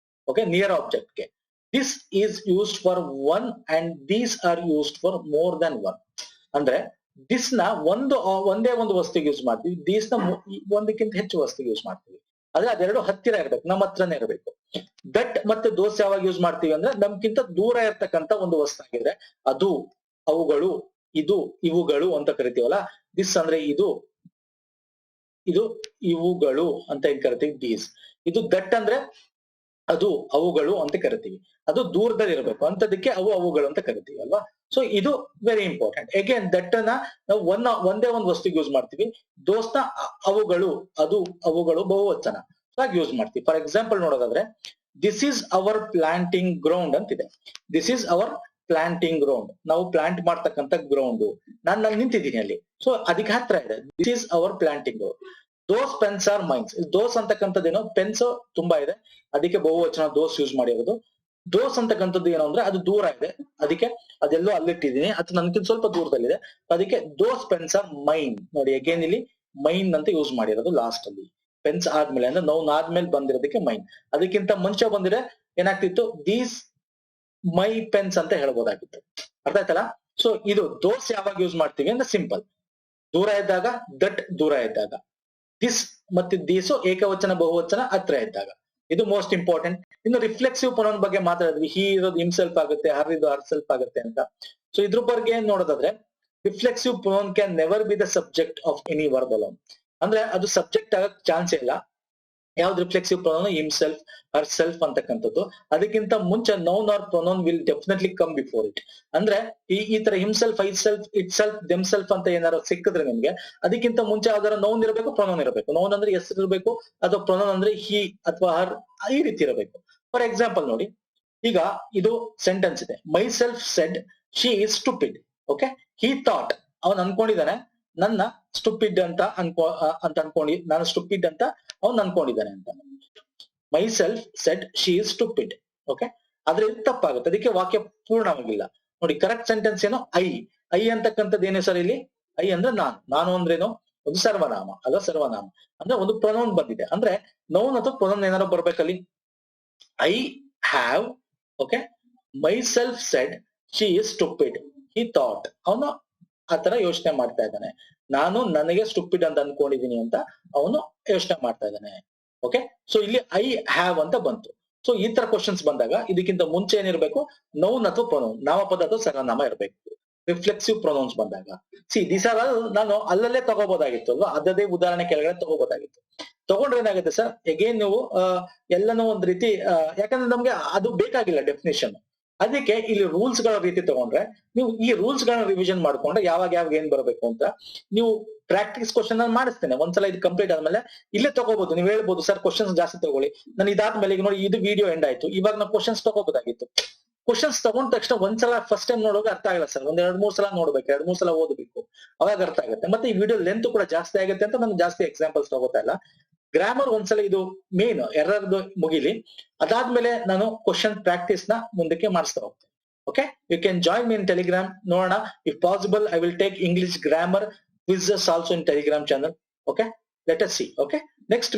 ಓಕೆ, ನಿಯರ್ ಆಬ್ಜೆಕ್ಟ್ ಗೆ. This is used for one and these are used for more than one. ಅಂದ್ರೆ ದಿಸ್ ನ ಒಂದೇ ಒಂದು ವಸ್ತುಗೆ ಯೂಸ್ ಮಾಡ್ತೀವಿ, ದೀಸ್ ನ ಒಂದಕ್ಕಿಂತ ಹೆಚ್ಚು ವಸ್ತುಗೆ ಯೂಸ್ ಮಾಡ್ತೀವಿ. ಆದ್ರೆ ಅದೆರಡು ಹತ್ತಿರ ಇರ್ಬೇಕು, ನಮ್ಮ ಹತ್ರನೇ ಇರಬೇಕು. ದಟ್ ಮತ್ತೆ ದೋಸ್ ಯಾವಾಗ ಯೂಸ್ ಮಾಡ್ತೀವಿ ಅಂದ್ರೆ, ನಮ್ಗಿಂತ ದೂರ ಇರ್ತಕ್ಕಂಥ ಒಂದು ವಸ್ತು ಆಗಿದ್ರೆ, ಅದು, ಅವುಗಳು, ಇದು ಇವುಗಳು ಅಂತ ಕರಿತೀವಲ್ಲ, ದಿಸ್ ಅಂದ್ರೆ ಇದು ಇವುಗಳು ಅಂತ ಏನ್ ಕರಿತೀವಿ, ದೀಸ್. ಇದು ದಟ್ ಅಂದ್ರೆ ಅದು ಅವುಗಳು ಅಂತ ಕರಿತೀವಿ. ಅದು ದೂರದಲ್ಲಿ ಇರಬೇಕು ಅಂತದಕ್ಕೆ ಅವುಗಳು ಅಂತ ಕರಿತೀವಿ ಅಲ್ವಾ. ಸೊ ಇದು ವೆರಿ ಇಂಪಾರ್ಟೆಂಟ್. ಅಗೇನ್ ದಟ್ ಅನ್ನ ನಾವು ಒಂದೇ ಒಂದು ವಸ್ತುಗೆ ಯೂಸ್ ಮಾಡ್ತೀವಿ. ದೋಸ್ನ ಅವುಗಳು, ಅದು ಅವುಗಳು ಬಹುವಚನ ಆಗಿ ಯೂಸ್ ಮಾಡ್ತೀವಿ. ಫಾರ್ ಎಕ್ಸಾಂಪಲ್ ನೋಡೋದಾದ್ರೆ, this is our planting ground ಅಂತಿದೆ. This is our planting ground, ನಾವು ಪ್ಲಾಂಟ್ ಮಾಡ್ತಕ್ಕಂಥ ಗ್ರೌಂಡ್. ನಾನು ನಿಂತಿದ್ದೀನಿ ಅಲ್ಲಿ, ಸೊ ಅದಕ್ಕೆ ಹತ್ರ ಇದೆ. This is our planting ground. Those pens are mines. Those ಅಂತಕ್ಕಂಥದ್ದೇನೋ ಪೆನ್ಸ್ ತುಂಬಾ ಇದೆ, ಅದಕ್ಕೆ ಬಹುವಚನ ದೋಸ್ ಯೂಸ್ ಮಾಡಿರೋದು. ದೋಸ್ ಅಂತಕ್ಕಂಥದ್ದು ಏನು ಅಂದ್ರೆ ಅದು ದೂರ ಇದೆ, ಅದಕ್ಕೆ ಅದೆಲ್ಲೋ ಅಲ್ಲಿಟ್ಟಿದ್ದೀನಿ, ಅದು ನನ್ಗಿಂತ ಸ್ವಲ್ಪ ದೂರದಲ್ಲಿದೆ, ಅದಕ್ಕೆ ದೋಸ್ ಪೆನ್ಸ್ ಆರ್ ಮೈನ್. ನೋಡಿ ಅಗೇನ್ ಇಲ್ಲಿ ಮೈನ್ ಅಂತ ಯೂಸ್ ಮಾಡಿರೋದು ಲಾಸ್ಟ್ ಅಲ್ಲಿ. ಪೆನ್ಸ್ ಆದ್ಮೇಲೆ ಅಂದ್ರೆ ನೌನ್ ಆದ್ಮೇಲೆ ಬಂದಿರೋದಕ್ಕೆ ಮೈನ್. ಅದಕ್ಕಿಂತ ಮುಂಚೆ ಬಂದಿದ್ರೆ ಏನಾಗ್ತಿತ್ತು, ದೀಸ್ ಮೈ ಪೆನ್ಸ್ ಅಂತ ಹೇಳ್ಬೋದಾಗಿತ್ತು. ಅರ್ಥ ಆಯ್ತಲ್ಲ. ಸೊ ಇದು ದೋಸ್ ಯಾವಾಗ ಯೂಸ್ ಮಾಡ್ತೀವಿ ಅಂದ್ರೆ ಸಿಂಪಲ್, ದೂರ ಇದ್ದಾಗ, ದಟ್ ದೂರ ಇದ್ದಾಗ, ದಿಸ್ ಮತ್ತೆ ದೀಸು ಏಕವಚನ ಬಹುವಚನ ಹತ್ರ ಇದ್ದಾಗ. ಇದು ಮೋಸ್ಟ್ ಇಂಪಾರ್ಟೆಂಟ್. ಇನ್ನು ರಿಫ್ಲೆಕ್ಸಿವ್ ಪ್ರೊನೌನ್ ಬಗ್ಗೆ ಮಾತಾಡಿದ್ವಿ. ಹಿ ಇರೋದು ಹಿಮ್ಸೆಲ್ಫ್ ಆಗುತ್ತೆ, ಹರ್ ಇದು ಹರ್ ಸೆಲ್ಫ್ ಆಗುತ್ತೆ ಅಂತ. ಸೊ ಇದ್ರ ಬಗ್ಗೆ ನೋಡೋದಾದ್ರೆ, reflexive pronoun can never be the subject of any verb alone. ಅಂದ್ರೆ ಅದು ಸಬ್ಜೆಕ್ಟ್ ಆಗಕ್ ಚಾನ್ಸ್ ಇಲ್ಲ. ಯಾವ್ದು ರಿಫ್ಲೆಕ್ಸಿವ್ ಪ್ರೊನೌನ್, ಹಿಮ್ಸೆಲ್ಫ್, ಹರ್ ಸೆಲ್ಫ್ ಅಂತಕ್ಕಂಥದ್ದು. ಅದಕ್ಕಿಂತ ಮುಂಚೆ noun R pronoun will definitely come before it. ಅಂದ್ರೆ ಈ ತರ himself, I self, it self, them self ಅಂತ ಏನಾದ್ರು ಸಿಕ್ಕಿದ್ರೆ ನಿಮ್ಗೆ, ಅದಕ್ಕಿಂತ ಮುಂಚೆ ಯಾವ್ದಾರ ನೌನ್ ಇರಬೇಕು, ಪ್ರೊನೌನ್ ಇರಬೇಕು. ನೌನ್ ಅಂದ್ರೆ ಹೆಸರು ಇರಬೇಕು, ಅಥವಾ ಪ್ರೊನೌನ್ ಅಂದ್ರೆ ಹಿ ಅಥವಾ ಹರ್, ಈ ರೀತಿ ಇರಬೇಕು. ಫಾರ್ ಎಕ್ಸಾಂಪಲ್ ನೋಡಿ, ಈಗ ಇದು ಸೆಂಟೆನ್ಸ್ ಇದೆ. My self said she is stupid. Okay, he thought, ಅವನ್ ಅನ್ಕೊಂಡಿದ್ದಾನೆ ನನ್ನ ಸ್ಟುಪಿಡ್ ಅಂತ ನಾನು ಸ್ಟುಪಿಡ್ ಅಂತ ಅವ್ನು ಅನ್ಕೊಂಡಿದ್ದಾನೆ ಅಂತ. My self said she is stupid. Okay, ಆದ್ರೆ ಇದು ತಪ್ಪಾಗುತ್ತೆ, ಅದಕ್ಕೆ ವಾಕ್ಯ ಪೂರ್ಣವಾಗಿಲ್ಲ. ನೋಡಿ ಕರೆಕ್ಟ್ ಸೆಂಟೆನ್ಸ್ ಏನು, ಐ ಅಂತಕ್ಕಂಥದ್ದು ಏನು ಸರ್ ಇಲ್ಲಿ? ಐ ಅಂದ್ರೆ ನಾನು ಅಂದ್ರೇನು, ಒಂದು ಸರ್ವನಾಮ ಅಲ್ಲ, ಸರ್ವನಾಮ ಅಂದ್ರೆ ಒಂದು ಪ್ರೊನೌನ್ ಬಂದಿದೆ. ಅಂದ್ರೆ ನೌನ್ ಅಥವಾ ಪ್ರೊನೌನ್ ಏನಾದ್ರು ಬರ್ಬೇಕಲ್ಲಿ. I have, okay, myself said she is stupid, he thought, ಅವನು ಆತರ ಯೋಚನೆ ಮಾಡ್ತಾ ಇದ್ದಾನೆ. ನಾನು ನನಗೆ ಸ್ಟುಪಿಡ್ ಅಂತ ಅನ್ಕೊಂಡಿದೀನಿ ಅಂತ ಅವನು ಯೋಚನೆ ಮಾಡ್ತಾ ಇದ್ದಾನೆ. ಓಕೆ, ಸೊ ಇಲ್ಲಿ ಐ ಹ್ಯಾವ್ ಅಂತ ಬಂತು. ಸೊ ಈ ತರ ಕ್ವಶನ್ಸ್ ಬಂದಾಗ ಇದಕ್ಕಿಂತ ಮುಂಚೆ ಏನಿರ್ಬೇಕು, ನೌನ್ ಅಥವಾ ಪ್ರೊನೌನ್, ನಾಮಪದ ಅಥವಾ ಸರ್ವನಾಮ ಇರಬೇಕು. ರಿಫ್ಲೆಕ್ಸಿವ್ ಪ್ರೊನೌನ್ಸ್ ಬಂದಾಗ ದಿಸ್ ಆರ್ ನಾನು ಅಲ್ಲಲ್ಲೇ ತಗೋಬಹುದಾಗಿತ್ತು ಅಲ್ವಾ, ಅದೇ ಉದಾಹರಣೆ ಕೆಳಗಡೆ ತಗೋಬಹುದಾಗಿತ್ತು. ತಗೊಂಡ್ರೆ ಏನಾಗುತ್ತೆ ಸರ್, ಎಗೇನ್ ನೀವು ಎಲ್ಲನೂ ಒಂದ್ ರೀತಿ, ಯಾಕಂದ್ರೆ ನಮ್ಗೆ ಅದು ಬೇಕಾಗಿಲ್ಲ ಡೆಫಿನೇಷನ್. ಅದಕ್ಕೆ ಇಲ್ಲಿ ರೂಲ್ಸ್ ಗಳ ರೀತಿ ತಗೊಂಡ್ರೆ, ನೀವು ಈ ರೂಲ್ಸ್ ಗಳನ್ನ ರಿವಿಷನ್ ಮಾಡ್ಕೊಂಡ್ರೆ ಯಾವಾಗ ಏನ್ ಬರಬೇಕು ಅಂತ ನೀವು ಪ್ರಾಕ್ಟೀಸ್ ಕ್ವಶನ್ ನಾನು ಮಾಡಿಸ್ತೇನೆ. ಒಂದ್ಸಲ ಇದು ಕಂಪ್ಲೀಟ್ ಆದ್ಮೇಲೆ ಇಲ್ಲೇ ತಗೋಬಹುದು. ನೀವು ಹೇಳ್ಬೋದು ಸರ್ ಕ್ವಶನ್ಸ್ ಜಾಸ್ತಿ ತಗೊಳ್ಳಿ, ನಾನು ಇದಾದ್ಮೇಲೆ ಈಗ ನೋಡಿ ಇದು ವಿಡಿಯೋ ಎಂಡ್ ಆಯ್ತು, ಇವಾಗ ನಾವು ಕ್ವಶನ್ಸ್ ತಗೋಬಹುದಾಗಿತ್ತು. ಕ್ವಶನ್ಸ್ ತಗೊಂಡ ತಕ್ಷಣ ಒಂದ್ಸಲ ಫಸ್ಟ್ ಟೈಮ್ ನೋಡುವಾಗ ಅರ್ಥ ಆಗಲ್ಲ ಸರ್, ಒಂದ್ 2-3 ಸಲ ನೋಡ್ಬೇಕು, 2-3 ಸಲ ಓದಬೇಕು, ಅವಾಗ ಅರ್ಥ ಆಗುತ್ತೆ. ಮತ್ತೆ ಈ ವಿಡಿಯೋ ಲೆಂತ್ ಕೂಡ ಜಾಸ್ತಿ ಆಗುತ್ತೆ ಅಂತ ನಾನು ಜಾಸ್ತಿ ಎಕ್ಸಾಂಪಲ್ಸ್ ತಗೋತಾ ಇಲ್ಲ. ಗ್ರಾಮರ್ ಒಂದ್ಸಲ ಇದು ಮೇನ್ ಎರರ್ದು ಮುಗಿಲಿ, ಅದಾದ್ಮೇಲೆ ನಾನು ಕ್ವಶನ್ ಪ್ರಾಕ್ಟೀಸ್ ನ ಮುಂದಕ್ಕೆ ಮಾಡಿಸ್ತಾ ಹೋಗ್ತೇನೆ. Okay, you can join me in Telegram. ನೋಡೋಣ, if possible I will take English grammar quizzes also in Telegram channel. Okay, let us see. Okay, next